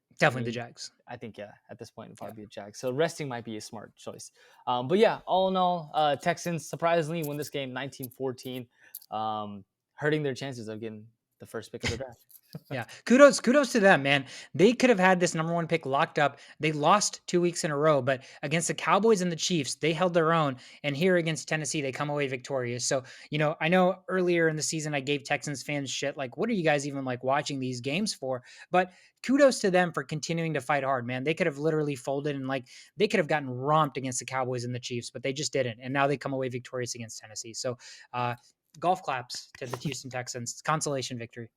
I Definitely the mean, Jags. I think yeah, at this point, it'd Yeah. probably be a Jag. So resting might be a smart choice. But yeah, all in all, Texans surprisingly win this game 19-14, hurting their chances of getting the first pick of the draft. Yeah. Kudos to them, man. They could have had this number one pick locked up. They lost 2 weeks in a row, but against the Cowboys and the Chiefs, they held their own. And here against Tennessee, they come away victorious. So, I know earlier in the season I gave Texans fans shit like, what are you guys even like watching these games for? But kudos to them for continuing to fight hard, man. They could have literally folded and like they could have gotten romped against the Cowboys and the Chiefs, but they just didn't. And now they come away victorious against Tennessee. So golf claps to the Houston Texans. Consolation victory.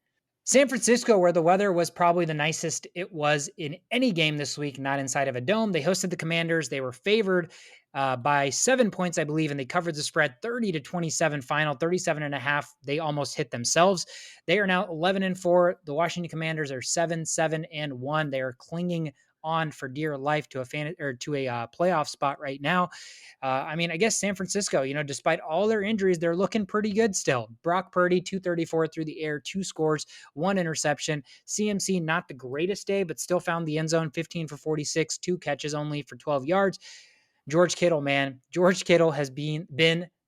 San Francisco, where the weather was probably the nicest it was in any game this week, not inside of a dome. They hosted the Commanders. They were favored by 7 points, I believe, and they covered the spread 30-27 final, 37 and a half. They almost hit themselves. They are now 11-4. The Washington Commanders are 7-7-1. They are clinging on for dear life to a playoff spot right now. I guess San Francisco, despite all their injuries, they're looking pretty good still. Brock Purdy, 234 through the air, 2 scores, 1 interception. CMC, not the greatest day, but still found the end zone, 15 for 46, 2 catches only for 12 yards. George Kittle, man. George Kittle has been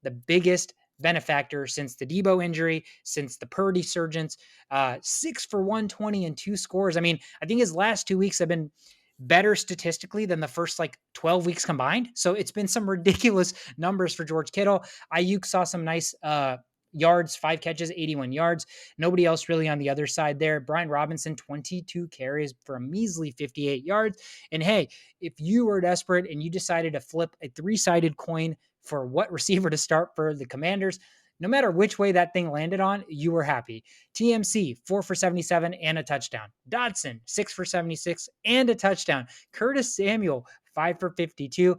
the biggest benefactor since the Debo injury, since the Purdy surgence. 6 for 120 and 2 scores. I think his last 2 weeks have been better statistically than the first like 12 weeks combined. So it's been some ridiculous numbers for George Kittle. Ayuk saw some nice yards, 5 catches, 81 yards. Nobody else really on the other side there. Brian Robinson, 22 carries for a measly 58 yards. And hey, if you were desperate and you decided to flip a 3-sided coin for what receiver to start for the Commanders, no matter which way that thing landed on, you were happy. TMC, 4 for 77 and a touchdown. Dotson, 6 for 76 and a touchdown. Curtis Samuel, 5 for 52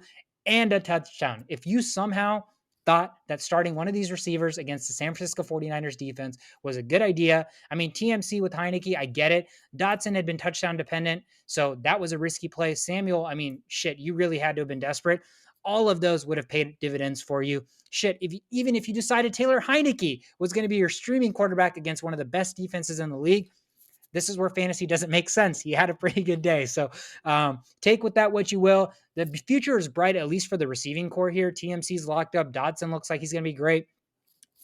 and a touchdown. If you somehow thought that starting one of these receivers against the San Francisco 49ers defense was a good idea. TMC with Heinicke, I get it. Dotson had been touchdown dependent, so that was a risky play. Samuel, shit, you really had to have been desperate. All of those would have paid dividends for you. Shit, even if you decided Taylor Heinicke was going to be your streaming quarterback against one of the best defenses in the league, this is where fantasy doesn't make sense. He had a pretty good day. So take with that what you will. The future is bright, at least for the receiving core here. TMC's locked up. Dotson looks like he's going to be great.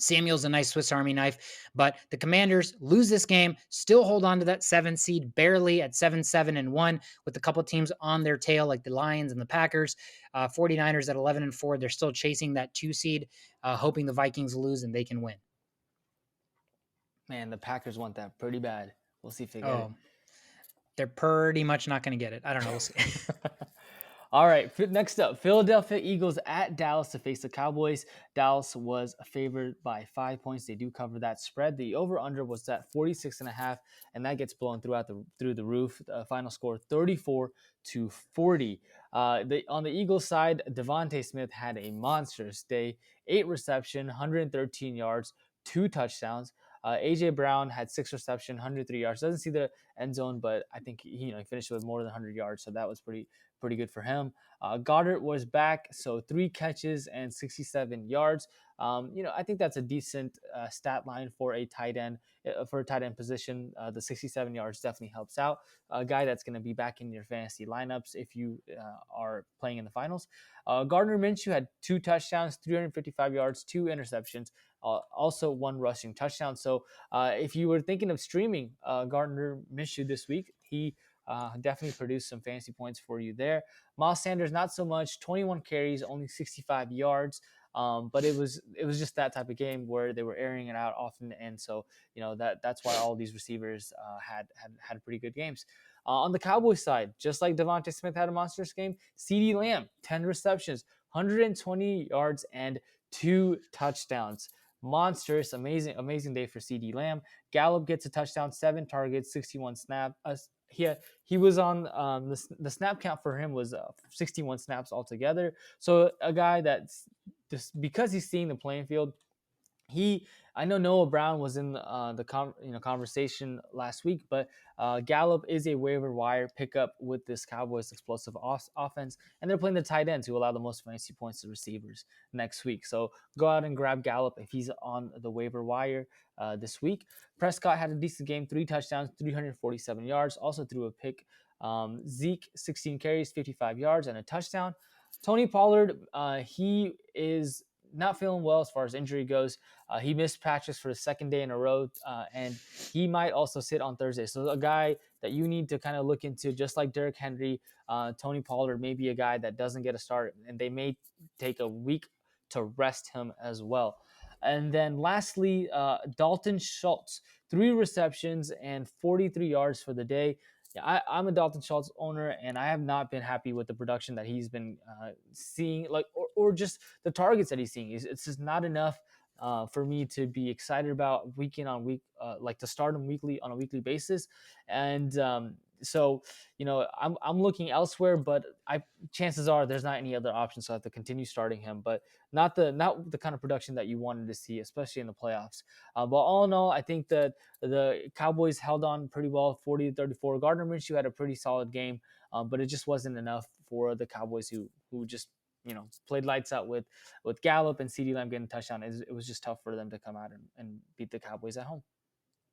Samuel's a nice Swiss Army knife, but the Commanders lose this game, still hold on to that 7 seed, barely at 7-7-1, with a couple teams on their tail, like the Lions and the Packers. 49ers at 11-4, they're still chasing that 2 seed, hoping the Vikings lose and they can win. Man, the Packers want that pretty bad. We'll see if they get it. They're pretty much not going to get it. I don't know. We'll see. All right, next up, Philadelphia Eagles at Dallas to face the Cowboys. Dallas was favored by 5 points. They do cover that spread. The over-under was at 46.5, and that gets blown through the roof. Final score 34-40. On the Eagles side, Devontae Smith had a monstrous day. 8 reception, 113 yards, 2 touchdowns. AJ Brown had 6 reception, 103 yards. Doesn't see the end zone, but I think he finished with more than 100 yards, so that was pretty good for him. Goddard was back, so 3 catches and 67 yards. I think that's a decent stat line for a tight end position. The 67 yards definitely helps out. A guy that's going to be back in your fantasy lineups if you are playing in the finals. Gardner Minshew had 2 touchdowns, 355 yards, 2 interceptions, also 1 rushing touchdown. So if you were thinking of streaming Gardner Minshew this week, he definitely produced some fantasy points for you there. Miles Sanders, not so much. 21 carries, only 65 yards. But it was just that type of game where they were airing it out often, and so that's why all these receivers had pretty good games. On the Cowboys side, just like Devontae Smith had a monstrous game, CeeDee Lamb, 10 receptions, 120 yards, and 2 touchdowns. Monstrous, amazing day for CeeDee Lamb. Gallup gets a touchdown, 7 targets, 61 snap. He was on the snap count for him was 61 snaps altogether. So a guy that's just because he's seeing the playing field. I know Noah Brown was in the conversation last week, but Gallup is a waiver wire pickup with this Cowboys explosive offense, and they're playing the tight ends who allow the most fantasy points to receivers next week. So go out and grab Gallup if he's on the waiver wire this week. Prescott had a decent game, 3 touchdowns, 347 yards, also threw a pick. Zeke, 16 carries, 55 yards, and a touchdown. Tony Pollard, he is not feeling well as far as injury goes. He missed practice for the second day in a row, and he might also sit on Thursday. So a guy that you need to kind of look into, just like Derrick Henry, Tony Pollard may be a guy that doesn't get a start, and they may take a week to rest him as well. And then lastly, Dalton Schultz, 3 receptions and 43 yards for the day. Yeah, I'm a Dalton Schultz owner, and I have not been happy with the production that he's been seeing, like, or just the targets that he's seeing. It's just not enough for me to be excited about week in on week, like to start him weekly on a weekly basis. And so, I'm looking elsewhere, but chances are there's not any other options, so I have to continue starting him. But not the kind of production that you wanted to see, especially in the playoffs. But all in all, I think that the Cowboys held on pretty well, 40-34. Gardner Minshew had a pretty solid game, but it just wasn't enough for the Cowboys, who just played lights out with Gallup and CeeDee Lamb getting a touchdown. It was just tough for them to come out and beat the Cowboys at home.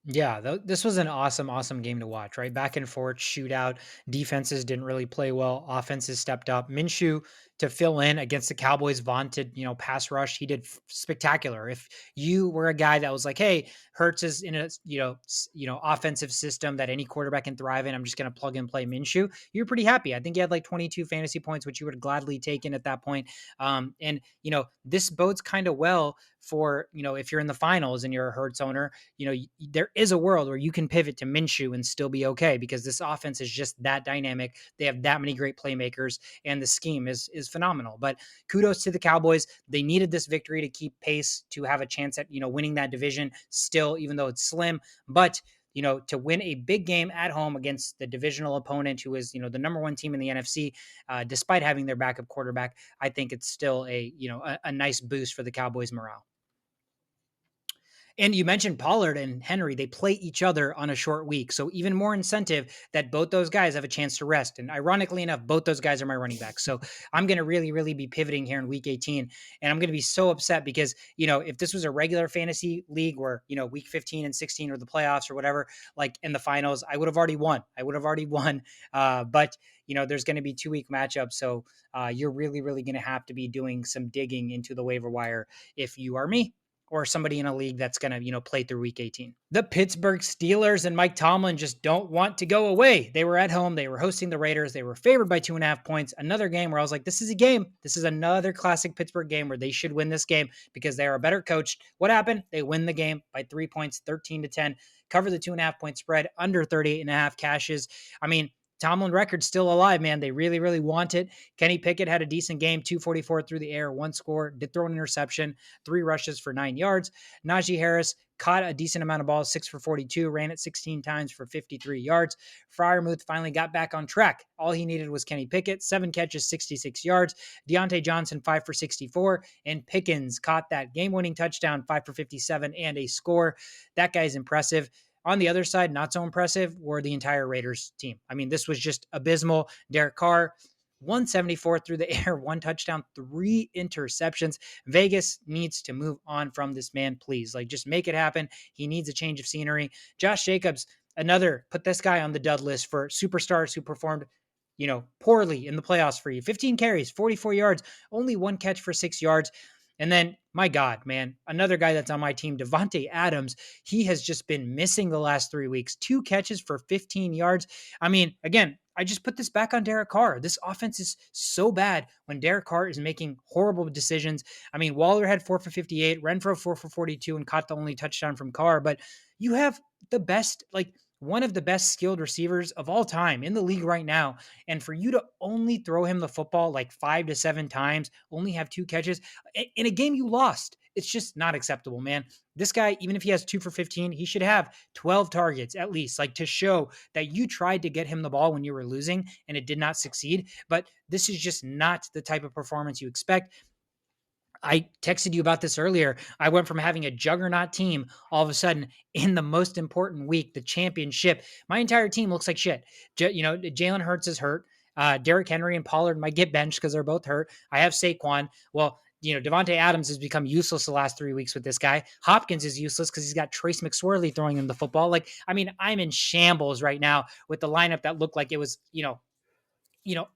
Yeah, this was an awesome, awesome game to watch, right? Back and forth, shootout. Defenses didn't really play well. Offenses stepped up. Minshew to fill in against the Cowboys' vaunted, pass rush. He did spectacular. If you were a guy that was like, "Hey, Hurts is in a offensive system that any quarterback can thrive in. I'm just going to plug and play Minshew." You're pretty happy. I think he had like 22 fantasy points, which you would gladly taken at that point. And this bodes kind of well for if you're in the finals and you're a Hurts owner. There is a world where you can pivot to Minshew and still be okay because this offense is just that dynamic. They have that many great playmakers, and the scheme is phenomenal. But kudos to the Cowboys. They needed this victory to keep pace, to have a chance at winning that division still, even though it's slim. But to win a big game at home against the divisional opponent, who is, the number one team in the NFC, despite having their backup quarterback, I think it's still a nice boost for the Cowboys' morale. And you mentioned Pollard and Henry, they play each other on a short week. So even more incentive that both those guys have a chance to rest. And ironically enough, both those guys are my running backs. So I'm going to really, really be pivoting here in week 18. And I'm going to be so upset because, if this was a regular fantasy league where, week 15 and 16 or the playoffs or whatever, like in the finals, I would have already won. But there's going to be 2-week matchups. So you're really, really going to have to be doing some digging into the waiver wire if you are me, or somebody in a league that's going to, play through week 18. The Pittsburgh Steelers and Mike Tomlin just don't want to go away. They were at home. They were hosting the Raiders. They were favored by 2.5 points. Another game where I was like, this is a game. This is another classic Pittsburgh game where they should win this game because they are better coached. What happened? They win the game by 3 points, 13-10, cover the 2.5 point spread, under 38.5 cashes. I mean, Tomlin record's still alive, man. They really, really want it. Kenny Pickett had a decent game, 244 through the air, 1 score, did throw an interception, 3 rushes for 9 yards. Najee Harris caught a decent amount of balls, 6 for 42, ran it 16 times for 53 yards. Freiermuth finally got back on track. All he needed was Kenny Pickett, 7 catches, 66 yards. Deontay Johnson, 5 for 64, and Pickens caught that game-winning touchdown, 5 for 57, and a score. That guy's impressive. On the other side, not so impressive were the entire Raiders team. I mean, this was just abysmal. Derek Carr, 174 through the air, 1 touchdown, 3 interceptions. Vegas needs to move on from this man, please. Like, just make it happen. He needs a change of scenery. Josh Jacobs, put this guy on the dud list for superstars who performed, poorly in the playoffs for you. 15 carries, 44 yards, only 1 catch for 6 yards. And then, my God, man, another guy that's on my team, Davante Adams, he has just been missing the last 3 weeks. 2 catches for 15 yards. I mean, again, I just put this back on Derek Carr. This offense is so bad when Derek Carr is making horrible decisions. I mean, Waller had 4 for 58, Renfro 4 for 42, and caught the only touchdown from Carr. But you have the best, one of the best skilled receivers of all time in the league right now. And for you to only throw him the football like 5 to 7 times, only have 2 catches in a game you lost, it's just not acceptable, man. This guy, even if he has 2 for 15, he should have 12 targets at least, like to show that you tried to get him the ball when you were losing and it did not succeed. But this is just not the type of performance you expect. I texted you about this earlier. I went from having a juggernaut team all of a sudden in the most important week, the championship. My entire team looks like shit. Jalen Hurts is hurt. Derrick Henry and Pollard might get benched because they're both hurt. I have Saquon. Well, Davante Adams has become useless the last 3 weeks with this guy. Hopkins is useless because he's got Trace McSorley throwing him the football. I'm in shambles right now with the lineup that looked like it was,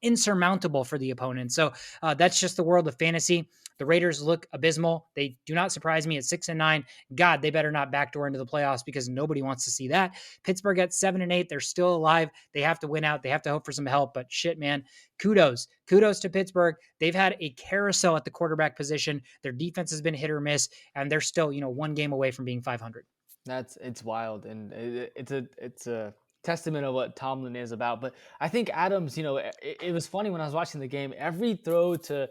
insurmountable for the opponent. So that's just the world of fantasy. The Raiders look abysmal. They do not surprise me at 6-9. God, they better not backdoor into the playoffs because nobody wants to see that. Pittsburgh at 7-8. They're still alive. They have to win out. They have to hope for some help. But shit, man, kudos to Pittsburgh. They've had a carousel at the quarterback position. Their defense has been hit or miss, and they're still one game away from being 500. It's wild, and it's a testament of what Tomlin is about. But I think Adams, it was funny when I was watching the game. Every throw to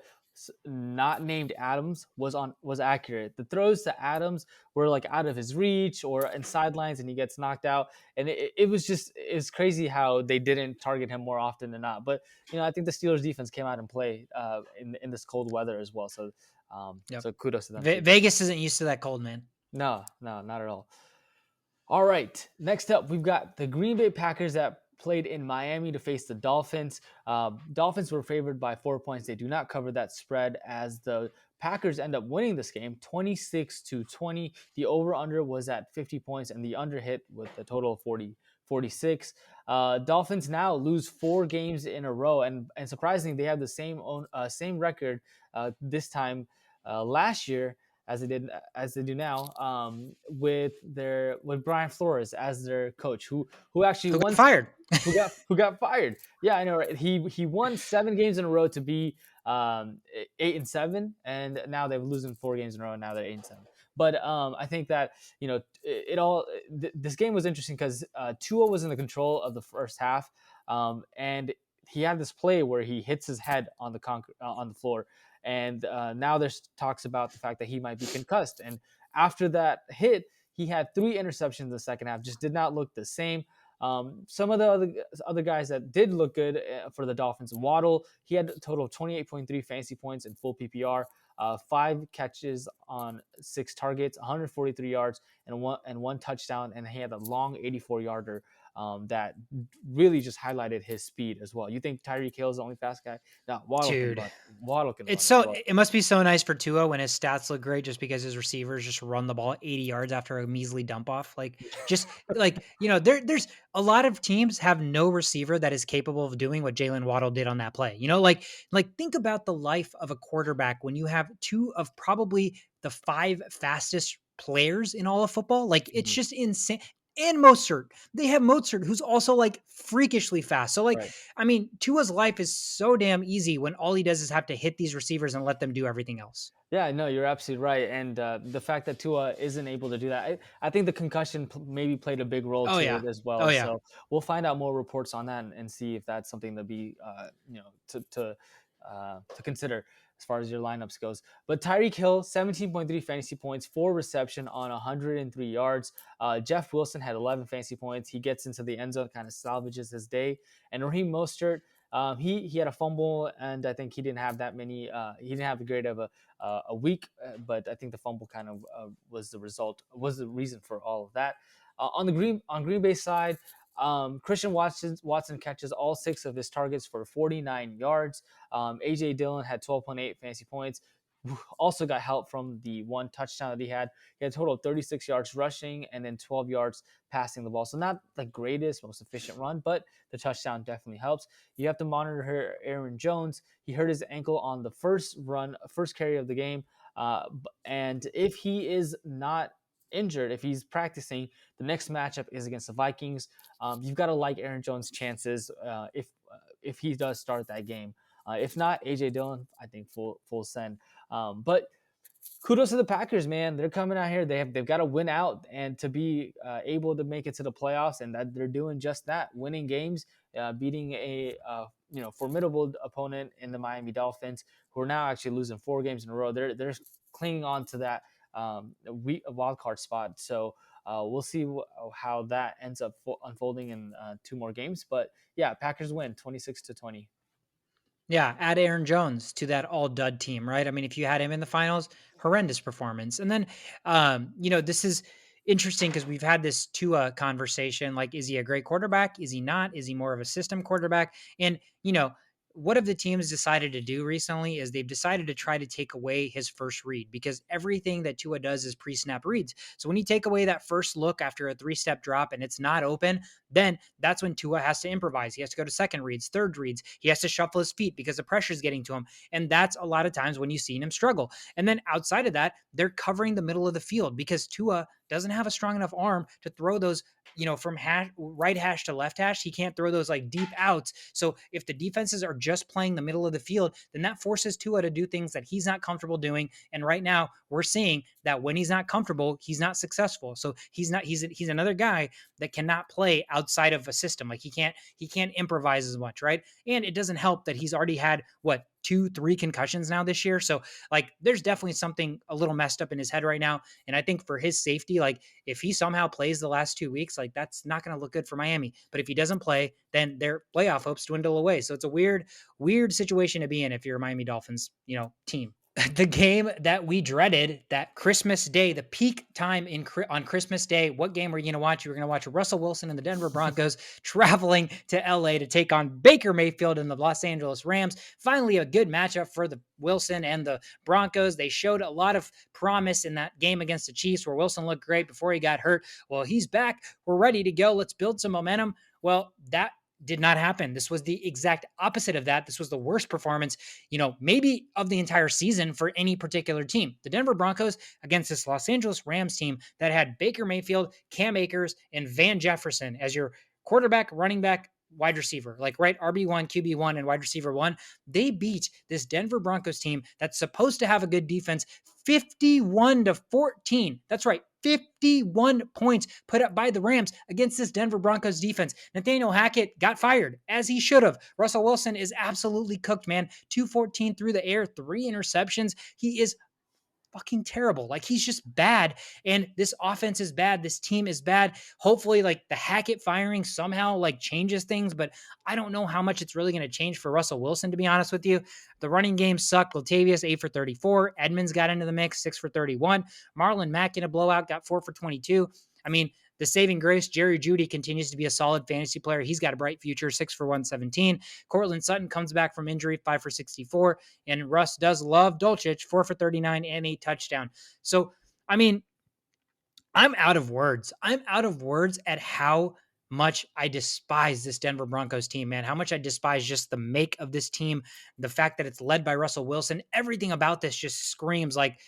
not named Adams was accurate. The throws to Adams were like out of his reach or in sidelines, and he gets knocked out. And it's crazy how they didn't target him more often than not. But I think the Steelers defense came out and played in this cold weather as well. So Yep. so kudos to them. Vegas isn't used to that cold, man. No, not at all. All right. Next up, we've got the Green Bay Packers that played in Miami to face the Dolphins. Dolphins were favored by 4 points. They do not cover that spread as the Packers end up winning this game 26-20. The over-under was at 50 points and the under hit with a total of 46. Dolphins now lose 4 games in a row, and surprisingly, they have the same record this time last year as they do now, with Brian Flores as their coach, who actually got fired. who got fired. Yeah, I know, right? He won 7 games in a row to be 8-7, and now they're losing 4 games in a row, and now they're 8-7. But I think that this game was interesting because Tua was in the control of the first half, and he had this play where he hits his head on the floor. And now there's talks about the fact that he might be concussed. And after that hit, he had 3 interceptions in the second half, just did not look the same. Some of the other guys that did look good for the Dolphins, Waddle, he had a total of 28.3 fantasy points in full PPR, 5 catches on 6 targets, 143 yards, and one touchdown, and he had a long 84-yarder that really just highlighted his speed as well. You think Tyreek Hill is the only fast guy? No, Waddle Dude. can run. Waddle can It's run. so it must be so nice for Tua when his stats look great just because his receivers just run the ball 80 yards after a measly dump off. There's a lot of teams have no receiver that is capable of doing what Jalen Waddle did on that play. Think about the life of a quarterback when you have 2 of probably the 5 fastest players in all of football. It's just insane. And Mozart. They have Mozart, who's also freakishly fast. So Right. I mean, Tua's life is so damn easy when all he does is have to hit these receivers and let them do everything else. Yeah, no, you're absolutely right. And the fact that Tua isn't able to do that, I think the concussion maybe played a big role it as well. Oh, yeah. So we'll find out more reports on that and see if that's something to be, to consider as far as your lineups goes. But Tyreek Hill, 17.3 fantasy points, 4 reception on 103 yards. Jeff Wilson had 11 fantasy points. He gets into the end zone, kind of salvages his day. And Raheem Mostert, he had a fumble, and I think he didn't have that many. He didn't have a great of a week, but I think the fumble kind of was the reason for all of that. On Green Bay side, Christian Watson catches all 6 of his targets for 49 yards. AJ Dillon had 12.8 fantasy points. Also got help from the 1 touchdown that he had. He had a total of 36 yards rushing and then 12 yards passing the ball. So not the greatest, most efficient run, but the touchdown definitely helps. You have to monitor Aaron Jones. He hurt his ankle on the first carry of the game. And if he is not injured, if he's practicing, the next matchup is against the Vikings. You've got to like Aaron Jones' chances if he does start that game. If not, AJ Dillon, I think full send. But kudos to the Packers, man. They're coming out here. They've got to win out and to be able to make it to the playoffs, and that they're doing just that, winning games, beating a formidable opponent in the Miami Dolphins, who are now actually losing 4 games in a row. They're clinging on to that wild card spot. So we'll see how that ends up unfolding in 2 more games. But yeah, Packers win 26-20. Yeah, add Aaron Jones to that all dud team, right? I mean, if you had him in the finals, horrendous performance. And then, this is interesting because we've had this Tua conversation. Is he a great quarterback? Is he not? Is he more of a system quarterback? And, what have the teams decided to do recently is they've decided to try to take away his first read because everything that Tua does is pre-snap reads. So when you take away that first look after a three-step drop and it's not open, then that's when Tua has to improvise. He has to go to second reads, third reads. He has to shuffle his feet because the pressure is getting to him. And that's a lot of times when you've seen him struggle. And then outside of that, they're covering the middle of the field because Tua doesn't have a strong enough arm to throw those, from right hash to left hash. He can't throw those like deep outs. So if the defenses are just playing the middle of the field, then that forces Tua to do things that he's not comfortable doing. And right now we're seeing that when he's not comfortable, he's not successful. So he's another guy that cannot play outside of a system. Like he can't improvise as much, right? And it doesn't help that he's already had what 2-3 concussions now this year. So like there's definitely something a little messed up in his head right now. And I think for his safety, like if he somehow plays the last 2 weeks, like that's not going to look good for Miami. But if he doesn't play, then their playoff hopes dwindle away. So it's a weird situation to be in if you're a Miami Dolphins, team. The game that we dreaded, that Christmas Day, the peak time on Christmas Day. What game were you going to watch? You were going to watch Russell Wilson and the Denver Broncos traveling to LA to take on Baker Mayfield and the Los Angeles Rams. Finally, a good matchup for the Wilson and the Broncos. They showed a lot of promise in that game against the Chiefs where Wilson looked great before he got hurt. Well, he's back. We're ready to go. Let's build some momentum. Well, that did not happen. This was the exact opposite of that. This was the worst performance, maybe of the entire season for any particular team. The Denver Broncos against this Los Angeles Rams team that had Baker Mayfield, Cam Akers, and Van Jefferson as your quarterback, running back, wide receiver, like right RB1, QB1, and wide receiver one. They beat this Denver Broncos team that's supposed to have a good defense 51-14. That's right. 51 points put up by the Rams against this Denver Broncos defense. Nathaniel Hackett got fired, as he should have. Russell Wilson is absolutely cooked, man. 214 through the air, 3 interceptions. He is fucking terrible. Like he's just bad. And this offense is bad. This team is bad. Hopefully, like the Hackett firing somehow like changes things, but I don't know how much it's really going to change for Russell Wilson, to be honest with you. The running game sucked. Latavius 8 for 34. Edmonds got into the mix, 6 for 31. Marlon Mack in a blowout got 4 for 22. I mean, the saving grace, Jerry Jeudy continues to be a solid fantasy player. He's got a bright future, 6 for 117. Cortland Sutton comes back from injury, 5 for 64. And Russ does love Dulcich, 4 for 39 and a touchdown. So, I mean, I'm out of words. I'm out of words at how much I despise this Denver Broncos team, man. How much I despise just the make of this team, the fact that it's led by Russell Wilson. Everything about this just screams like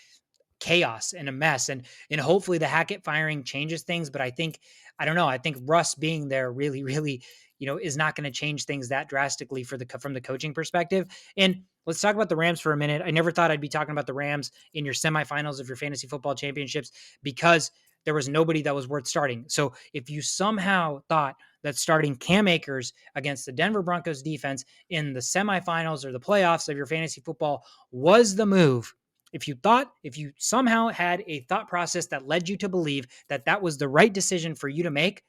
chaos and a mess. And hopefully the Hackett firing changes things. But I don't know. I think Russ being there really, really, is not going to change things that drastically from the coaching perspective. And let's talk about the Rams for a minute. I never thought I'd be talking about the Rams in your semifinals of your fantasy football championships because there was nobody that was worth starting. So if you somehow thought that starting Cam Akers against the Denver Broncos defense in the semifinals or the playoffs of your fantasy football was the move, if you somehow had a thought process that led you to believe that that was the right decision for you to make,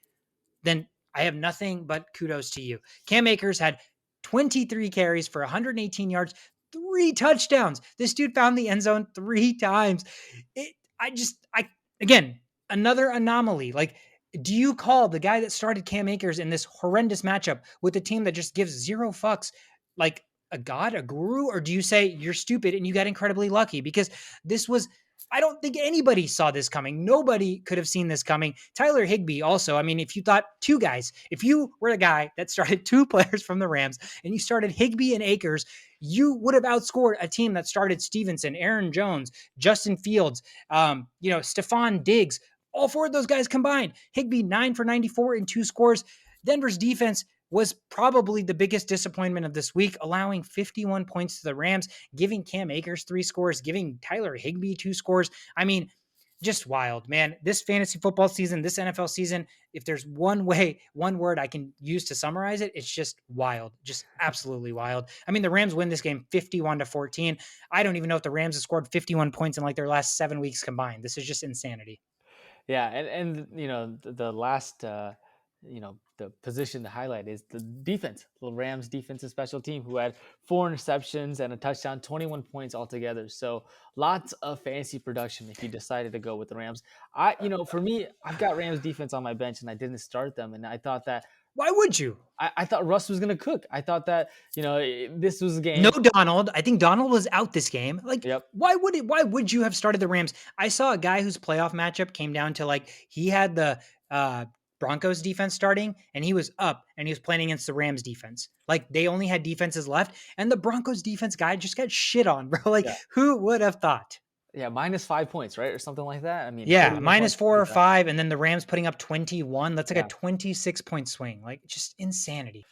then I have nothing but kudos to you. Cam Akers had 23 carries for 118 yards, 3 touchdowns. This dude found the end zone 3 times. Again, another anomaly. Like, do you call the guy that started Cam Akers in this horrendous matchup with a team that just gives 0 fucks, like a god, a guru, or do you say you're stupid and you got incredibly lucky? Because I don't think anybody saw this coming. Nobody could have seen this coming. Tyler Higbee also, I mean, if you thought if you were the guy that started 2 players from the Rams and you started Higbee and Akers, you would have outscored a team that started Stevenson, Aaron Jones, Justin Fields, Stephon Diggs, all 4 of those guys combined. Higbee 9 for 94 in 2 scores. Denver's defense was probably the biggest disappointment of this week, allowing 51 points to the Rams, giving Cam Akers 3 scores, giving Tyler Higbee 2 scores. I mean, just wild, man. This fantasy football season, this NFL season, if there's one word I can use to summarize it, it's just wild, just absolutely wild. I mean, the Rams win this game 51-14. I don't even know if the Rams have scored 51 points in like their last 7 weeks combined. This is just insanity. Yeah, and the last the position to highlight is the defense, the Rams defensive special team, who had 4 interceptions and a touchdown, 21 points altogether. So lots of fantasy production if you decided to go with the Rams. For me, I've got Rams defense on my bench and I didn't start them, and I thought that Why would you? I thought Russ was gonna cook. I thought that this was a No game. Donald. I think Donald was out this game. Like, Yep. why would you have started the Rams? I saw a guy whose playoff matchup came down to like he had the uh Broncos defense starting and he was up and he was playing against the Rams defense. Like they only had defenses left and the Broncos defense guy just got shit on, bro. Like Yeah. who would have thought? Yeah. -5 points, right, or something like that. I mean, Yeah, 41 minus points. four or five, and then the Rams putting up 21. That's like a Yeah. 26-point swing. Like just insanity.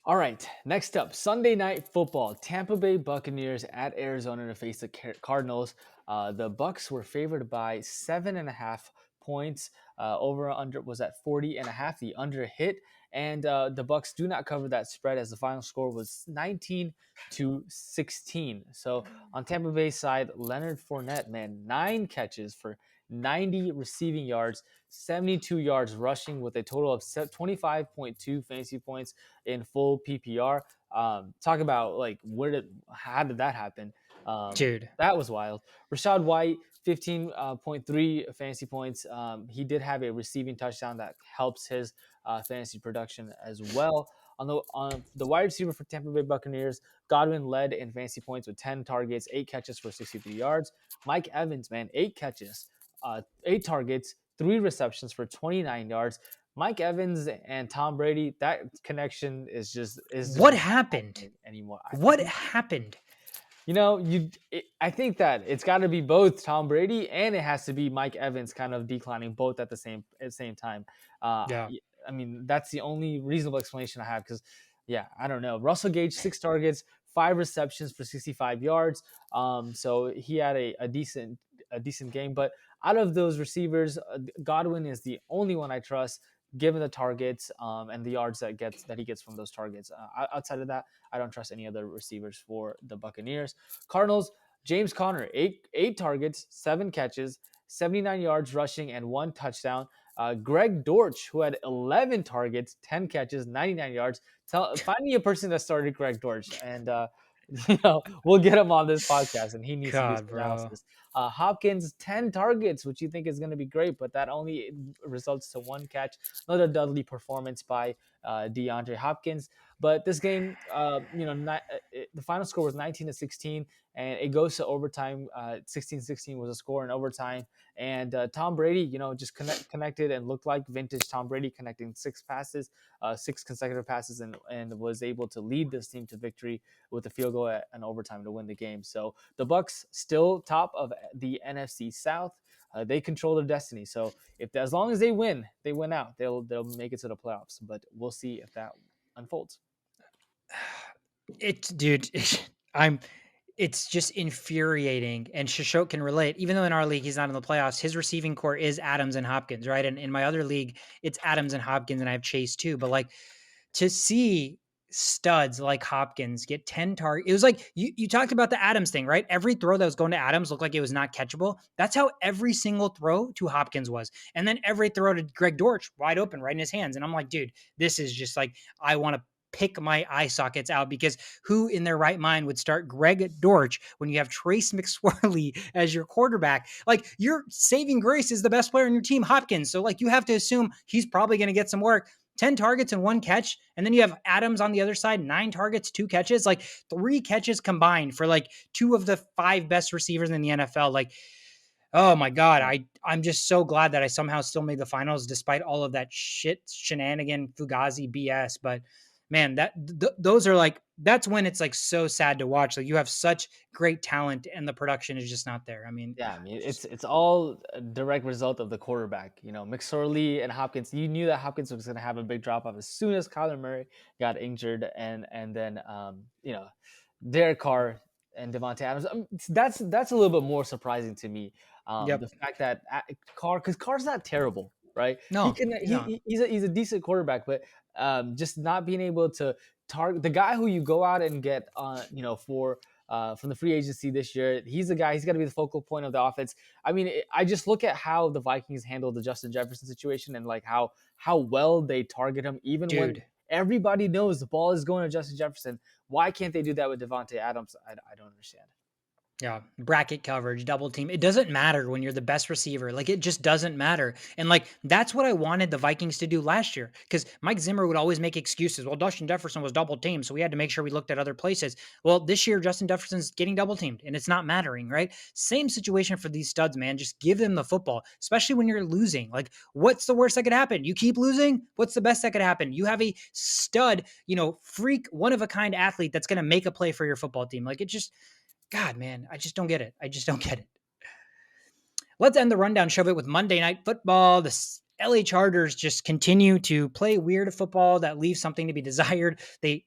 All right, next up, Sunday Night Football. Tampa Bay Buccaneers at Arizona to face the Cardinals. The Bucks were favored by 7.5 points. Over under was at 40.5. The under hit, and the Bucks do not cover that spread as the final score was 19-16. So on Tampa Bay's side, Leonard Fournette, man, 9 catches for 90 receiving yards, 72 yards rushing with a total of 25.2 fantasy points in full PPR. Talk about like how did that happen? Dude. That was wild. Rashad White, 15.3 fantasy points. He did have a receiving touchdown that helps his fantasy production as well. On the wide receiver for Tampa Bay Buccaneers, Godwin led in fantasy points with 10 targets, 8 catches for 63 yards. Mike Evans, man, 8 catches, 8 targets, 3 receptions for 29 yards. Mike Evans and Tom Brady, that connection is just What not happened? happening anymore. I What think happened? I think that it's got to be both Tom Brady and it has to be Mike Evans kind of declining both at the same time. Uh, Yeah. I mean, that's the only reasonable explanation I have because, yeah, I don't know. Russell Gage, 6 targets, 5 receptions for 65 yards. So he had a decent game, but out of those receivers, Godwin is the only one I trust given the targets and the yards that he gets from those targets. Outside of that, I don't trust any other receivers for the Buccaneers. Cardinals, James Conner, eight targets, 7 catches, 79 yards rushing, and 1 touchdown. Greg Dortch, who had 11 targets, 10 catches, 99 yards. Find me a person that started Greg Dortch, and we'll get him on this podcast, and he needs to do God, some bro. analysis. Hopkins, 10 targets, which you think is going to be great, but that only results to 1 catch. Another Dudley performance by DeAndre Hopkins. But this game, the final score was 19-16, and it goes to overtime. 16-16 was a score in overtime. And Tom Brady, just connected and looked like vintage Tom Brady, connecting 6 consecutive passes, and was able to lead this team to victory with a field goal and overtime to win the game. So the Bucks still top of the NFC South. They control their destiny. So as long as they win out. They'll make it to the playoffs. But we'll see if that unfolds. Dude, I'm it's just infuriating. And Shishok can relate, even though in our league he's not in the playoffs, his receiving core is Adams and Hopkins, right? And in my other league, it's Adams and Hopkins, and I have Chase too. But like to see studs like Hopkins get 10 targets, it was like you talked about the Adams thing, right? Every throw that was going to Adams looked like it was not catchable. That's how every single throw to Hopkins was. And then every throw to Greg Dortch, wide open, right in his hands. And I'm like, dude, this is just like, I want to pick my eye sockets out because who in their right mind would start Greg Dortch when you have Trace McSorley as your quarterback? Like your saving grace is the best player on your team, Hopkins. So like you have to assume he's probably going to get some work. 10 targets and 1 catch. And then you have Adams on the other side, 9 targets, 2 catches, like 3 catches combined for like 2 of the 5 best receivers in the NFL. Like, oh my God. I'm just so glad that I somehow still made the finals despite all of that shenanigan Fugazi BS. But man, those are like, that's when it's like so sad to watch. Like you have such great talent and the production is just not there. I mean, Yeah, I mean just, it's all a direct result of the quarterback. McSorley and Hopkins. You knew that Hopkins was going to have a big drop off as soon as Kyler Murray got injured, and then Derek Carr and Devontae Adams. That's a little bit more surprising to me. The yep. fact that because Carr's not terrible, right? He No, can he's not. he's a decent quarterback, but just not being able to target the guy who you go out and get for from the free agency this year. He's the guy. He's got to be the focal point of the offense. I mean, I just look at how the Vikings handled the Justin Jefferson situation and like how well they target him, even when Dude. everybody knows the ball is going to Justin Jefferson. Why can't they do that with Devontae Adams? I don't understand. Yeah, bracket coverage, double team. It doesn't matter when you're the best receiver. Like it just doesn't matter. And like that's what I wanted the Vikings to do last year because Mike Zimmer would always make excuses. Well, Justin Jefferson was double teamed, so we had to make sure we looked at other places. Well, this year Justin Jefferson's getting double teamed and it's not mattering, right? Same situation for these studs, man. Just give them the football, especially when you're losing. Like, what's the worst that could happen? You keep losing. What's the best that could happen? You have a stud, freak, one of a kind athlete that's going to make a play for your football team. Like it just God, man, I just don't get it. I just don't get it. Let's end the rundown, shove it with Monday Night Football. The LA Chargers just continue to play weird football that leaves something to be desired. They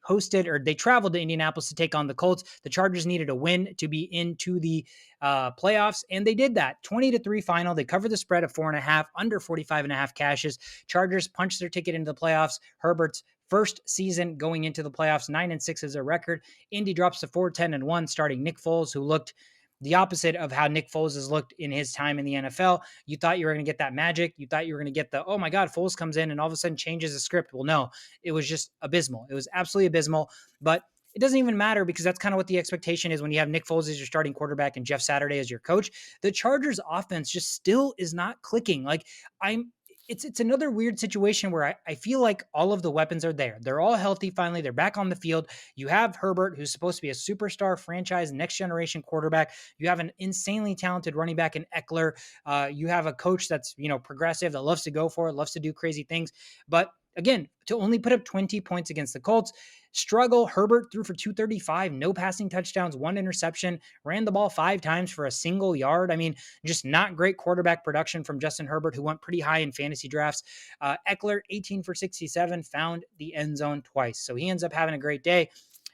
traveled to Indianapolis to take on the Colts. The Chargers needed a win to be into the playoffs, and they did that. 20-3 final. They covered the spread of 4.5, under 45.5 cashes. Chargers punched their ticket into the playoffs. Herbert's first season going into the playoffs, 9-6 is their record. Indy drops to 4-10-1, starting Nick Foles, who looked the opposite of how Nick Foles has looked in his time in the NFL. You thought you were going to get that magic. You thought you were going to get the, oh my God, Foles comes in and all of a sudden changes the script. Well, no, it was just abysmal. It was absolutely abysmal, but it doesn't even matter because that's kind of what the expectation is when you have Nick Foles as your starting quarterback and Jeff Saturday as your coach. The Chargers offense just still is not clicking. Like it's another weird situation where I feel like all of the weapons are there. They're all healthy finally. They're back on the field. You have Herbert, who's supposed to be a superstar franchise, next generation quarterback. You have an insanely talented running back in Eckler. You have a coach that's, progressive, that loves to go for it, loves to do crazy things. But again, to only put up 20 points against the Colts, struggle. Herbert threw for 235, no passing touchdowns, 1 interception, ran the ball 5 times for a single yard. I mean, just not great quarterback production from Justin Herbert, who went pretty high in fantasy drafts. Eckler, 18 for 67, found the end zone twice. So he ends up having a great day.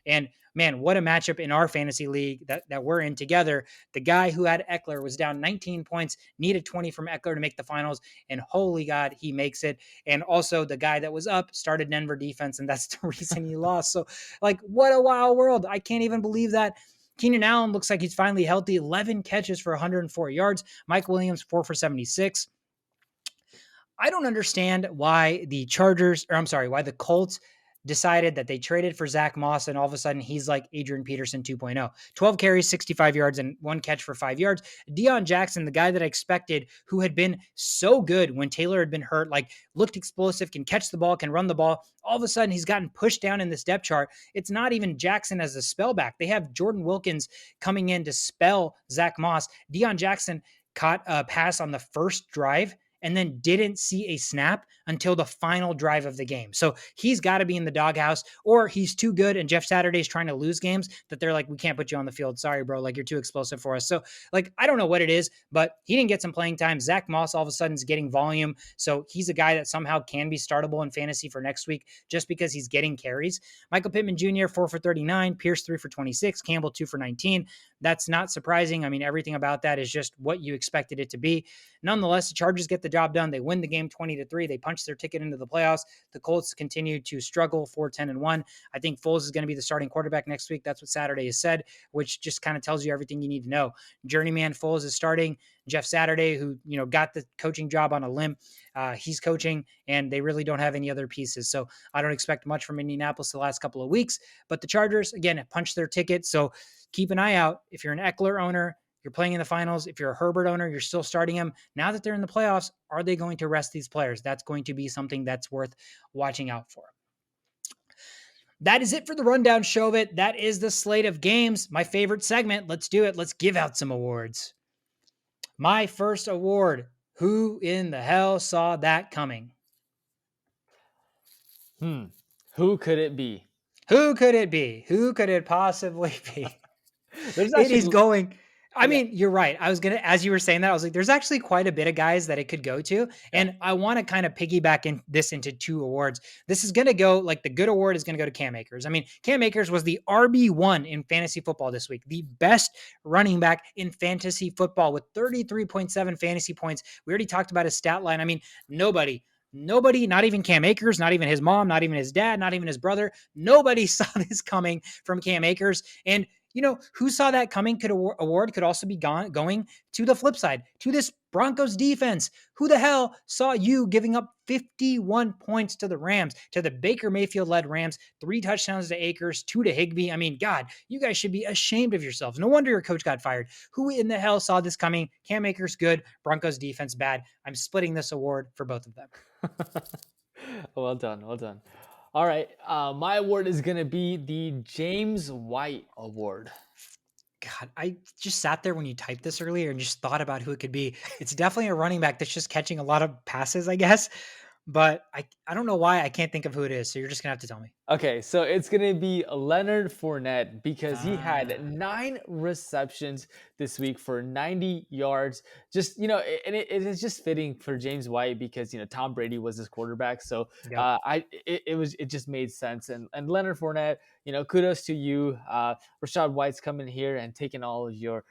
And man, what a matchup in our fantasy league that we're in together. The guy who had Eckler was down 19 points, needed 20 from Eckler to make the finals, and holy God, he makes it. And also the guy that was up started Denver defense, and that's the reason he lost. So like, what a wild world. I can't even believe that. Keenan Allen looks like he's finally healthy, 11 catches for 104 yards. Mike Williams, 4 for 76. I don't understand why the Colts decided that they traded for Zach Moss and all of a sudden he's like Adrian Peterson 2.0. 12 carries, 65 yards, and 1 catch for 5 yards. Deion Jackson, the guy that I expected, who had been so good when Taylor had been hurt, like looked explosive, can catch the ball, can run the ball. All of a sudden he's gotten pushed down in this depth chart. It's not even Jackson as a spellback. They have Jordan Wilkins coming in to spell Zach Moss. Deion Jackson caught a pass on the first drive and then didn't see a snap until the final drive of the game. So he's got to be in the doghouse, or he's too good and Jeff Saturday's trying to lose games that they're like, we can't put you on the field. Sorry, bro. Like, you're too explosive for us. So like, I don't know what it is, but he didn't get some playing time. Zach Moss all of a sudden is getting volume. So he's a guy that somehow can be startable in fantasy for next week just because he's getting carries. Michael Pittman Jr., 4 for 39, Pierce 3 for 26, Campbell 2 for 19. That's not surprising. I mean, everything about that is just what you expected it to be. Nonetheless, the Chargers get the job done. They win the game 20-3. They punch their ticket into the playoffs. The Colts continue to struggle 4-10-1. I think Foles is going to be the starting quarterback next week. That's what Saturday has said, which just kind of tells you everything you need to know. Journeyman Foles is starting. Jeff Saturday, who got the coaching job on a limb, he's coaching, and they really don't have any other pieces. So I don't expect much from Indianapolis the last couple of weeks. But the Chargers, again, punched their ticket. So keep an eye out. If you're an Eckler owner, you're playing in the finals. If you're a Herbert owner, you're still starting him. Now that they're in the playoffs, are they going to rest these players? That's going to be something that's worth watching out for. That is it for the rundown show of it. That is the slate of games. My favorite segment. Let's do it. Let's give out some awards. My first award. Who in the hell saw that coming? Who could it be? Who could it be? Who could it possibly be? It is going. I mean, you're right. I was going to, as you were saying that, I was like, there's actually quite a bit of guys that it could go to. And I want to kind of piggyback into 2 awards. This is going to go, like, the good award is going to go to Cam Akers. I mean, Cam Akers was the RB1 in fantasy football this week, the best running back in fantasy football with 33.7 fantasy points. We already talked about his stat line. I mean, nobody, not even Cam Akers, not even his mom, not even his dad, not even his brother. Nobody saw this coming from Cam Akers. And Who saw that coming award could also be going to the flip side, to this Broncos defense. Who the hell saw you giving up 51 points to the Rams, to the Baker Mayfield-led Rams, 3 touchdowns to Akers, 2 to Higbee? I mean, God, you guys should be ashamed of yourselves. No wonder your coach got fired. Who in the hell saw this coming? Cam Akers, good. Broncos defense, bad. I'm splitting this award for both of them. Well done. Well done. All right. My award is going to be the James White Award. God, I just sat there when you typed this earlier and just thought about who it could be. It's definitely a running back that's just catching a lot of passes, I guess. But I don't know why I can't think of who it is. So you're just going to have to tell me. Okay, so it's going to be Leonard Fournette because he Ah. had 9 receptions this week for 90 yards. Just, and it is just fitting for James White because, Tom Brady was his quarterback. So Yep. it just made sense. And Leonard Fournette, kudos to you. Rachaad White's coming here and taking all of your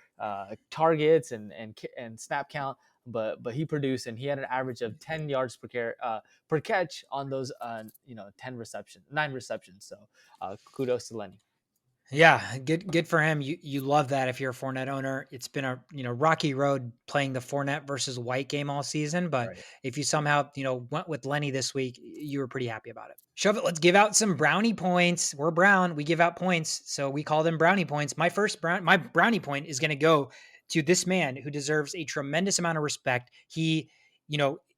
targets and snap count. But he produced, and he had an average of 10 yards per catch on those 9 receptions. So kudos to Lenny. Yeah, good for him. You love that if you're a Fournette owner. It's been a rocky road playing the Fournette versus White game all season, but Right. if you somehow went with Lenny this week, you were pretty happy about it. Shove it. Let's give out some brownie points. We're brown. We give out points, so we call them brownie points. My brownie point is going to go to this man who deserves a tremendous amount of respect. He,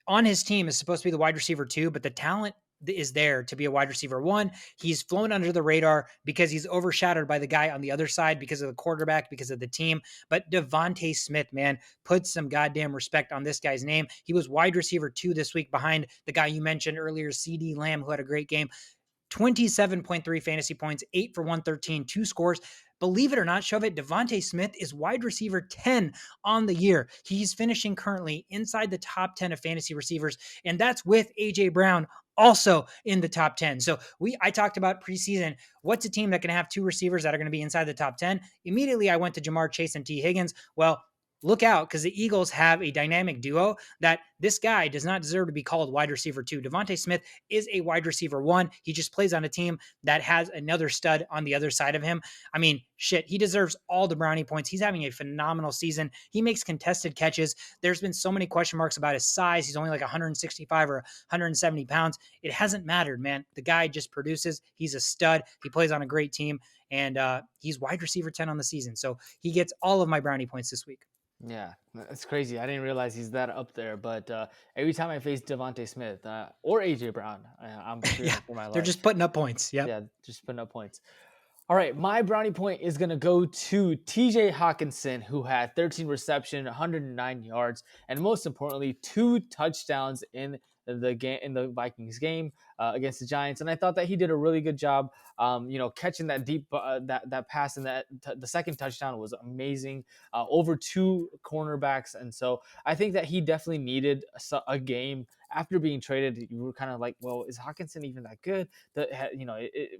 on his team is supposed to be the wide receiver 2, but the talent is there to be a wide receiver 1. He's flown under the radar because he's overshadowed by the guy on the other side because of the quarterback, because of the team. But DeVonta Smith, man, put some goddamn respect on this guy's name. He was wide receiver 2 this week behind the guy you mentioned earlier, CeeDee Lamb, who had a great game. 27.3 fantasy points, 8 for 113, 2 scores. Believe it or not, Shove It, DeVonta Smith is wide receiver 10 on the year. He's finishing currently inside the top 10 of fantasy receivers, and that's with A.J. Brown also in the top 10. So I talked about preseason, what's a team that can have 2 receivers that are going to be inside the top 10? Immediately, I went to Jamar Chase and T. Higgins. Well, look out, because the Eagles have a dynamic duo that this guy does not deserve to be called wide receiver 2. DeVonta Smith is a wide receiver 1. He just plays on a team that has another stud on the other side of him. I mean, shit, he deserves all the brownie points. He's having a phenomenal season. He makes contested catches. There's been so many question marks about his size. He's only like 165 or 170 pounds. It hasn't mattered, man. The guy just produces. He's a stud. He plays on a great team, and he's wide receiver 10 on the season. So he gets all of my brownie points this week. Yeah, that's crazy. I didn't realize he's that up there. But every time I face DeVonta Smith or AJ Brown, I'm fearing for my life. They're just putting up points. Yep. Yeah, just putting up points. All right, my brownie point is going to go to TJ Hawkinson, who had 13 reception, 109 yards, and most importantly, 2 touchdowns in the game, in the Vikings game against the Giants. And I thought that he did a really good job, catching that deep that pass, and the second touchdown was amazing, over 2 cornerbacks. And so I think that he definitely needed a game. After being traded, you were kind of like, well, is Hawkinson even that good?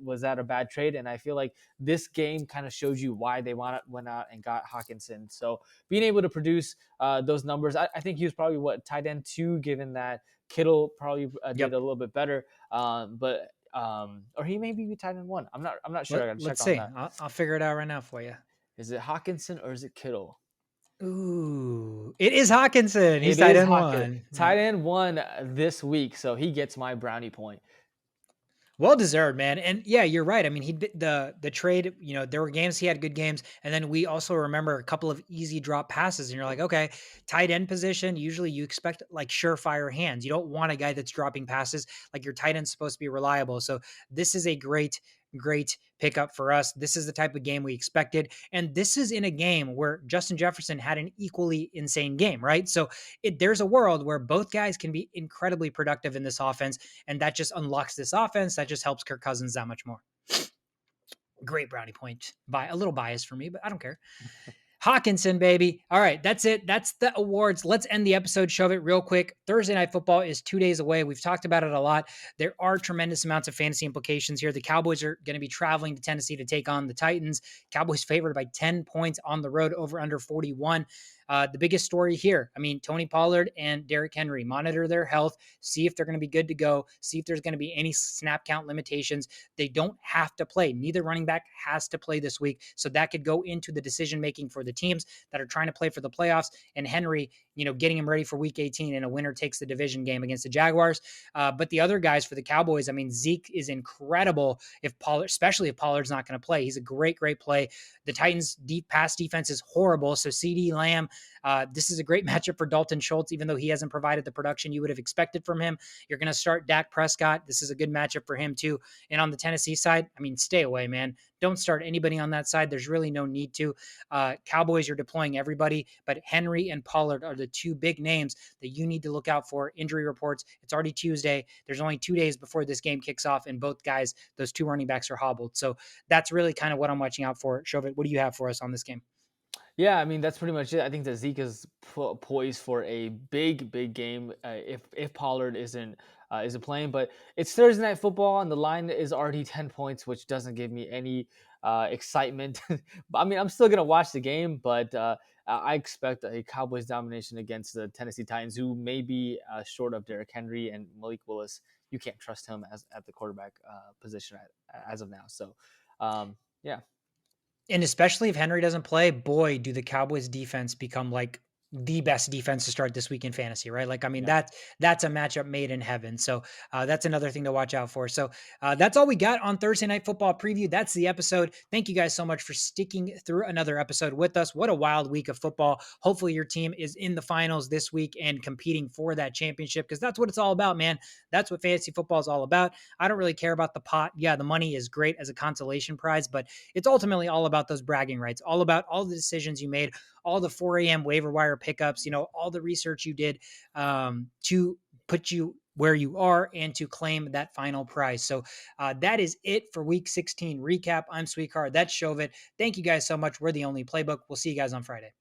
Was that a bad trade? And I feel like this game kind of shows you why they went out and got Hawkinson. So being able to produce those numbers, I think he was probably tight end 2, given that Kittle probably did a little bit better. Or he may be tight end 1. I'm not sure. I got to check Let's on see. that. I'll figure it out right now for you. Is it Hawkinson or is it Kittle? Ooh, it is Hawkinson. He's It tight is end Hawkinson. 1. Tight end 1 this week, so he gets my brownie point. Well deserved, man. And yeah, you're right. I mean, he did the trade, there were games he had good games. And then we also remember a couple of easy drop passes. And you're like, okay, tight end position, usually you expect like surefire hands. You don't want a guy that's dropping passes. Like your tight end's supposed to be reliable. So this is a great pickup for us. This is the type of game we expected. And this is in a game where Justin Jefferson had an equally insane game, right? So there's a world where both guys can be incredibly productive in this offense. And that just unlocks this offense. That just helps Kirk Cousins that much more. Great brownie point. A little biased for me, but I don't care. Hawkinson, baby. All right, that's it. That's the awards. Let's end the episode. Shove it real quick. Thursday Night Football is 2 days away. We've talked about it a lot. There are tremendous amounts of fantasy implications here. The Cowboys are going to be traveling to Tennessee to take on the Titans. Cowboys favored by 10 points on the road, over under 41. The biggest story here, I mean, Tony Pollard and Derrick Henry, monitor their health, see if they're going to be good to go, see if there's going to be any snap count limitations. They don't have to play. Neither running back has to play this week. So that could go into the decision making for the teams that are trying to play for the playoffs. And Henry, getting him ready for week 18, and a winner takes the division game against the Jaguars. But the other guys for the Cowboys, I mean, Zeke is incredible if Pollard, especially if Pollard's not going to play. He's a great, great play. The Titans' deep pass defense is horrible. So CeeDee Lamb, this is a great matchup for Dalton Schultz, even though he hasn't provided the production you would have expected from him. You're going to start Dak Prescott. This is a good matchup for him too. And on the Tennessee side, I mean, stay away, man. Don't start anybody on that side. There's really no need to. Cowboys are deploying everybody, but Henry and Pollard are the two big names that you need to look out for. Injury reports. It's already Tuesday. There's only 2 days before this game kicks off, and both guys, those two running backs, are hobbled. So that's really kind of what I'm watching out for. Shovit, what do you have for us on this game? Yeah, I mean that's pretty much it. I think that Zeke is poised for a big, big game if Pollard isn't playing. But it's Thursday night football, and the line is already 10 points, which doesn't give me any excitement. I mean, I'm still gonna watch the game, but I expect a Cowboys domination against the Tennessee Titans, who may be short of Derrick Henry and Malik Willis. You can't trust him as at the quarterback position as of now. So, yeah. And especially if Henry doesn't play, boy, do the Cowboys defense become like the best defense to start this week in fantasy, right? Like, I mean, Yeah. that's a matchup made in heaven. So that's another thing to watch out for. So that's all we got on Thursday Night Football preview. That's the episode. Thank you guys so much for sticking through another episode with us. What a wild week of football. Hopefully your team is in the finals this week and competing for that championship, because that's what it's all about, man. That's what fantasy football is all about. I don't really care about the pot. Yeah, the money is great as a consolation prize, but it's ultimately all about those bragging rights, all about all the decisions you made, all the 4 a.m. waiver wire pickups, all the research you did to put you where you are and to claim that final prize. So that is it for week 16 recap. I'm Sweetcard. That's Shovit. Thank you guys so much. We're the only playbook. We'll see you guys on Friday.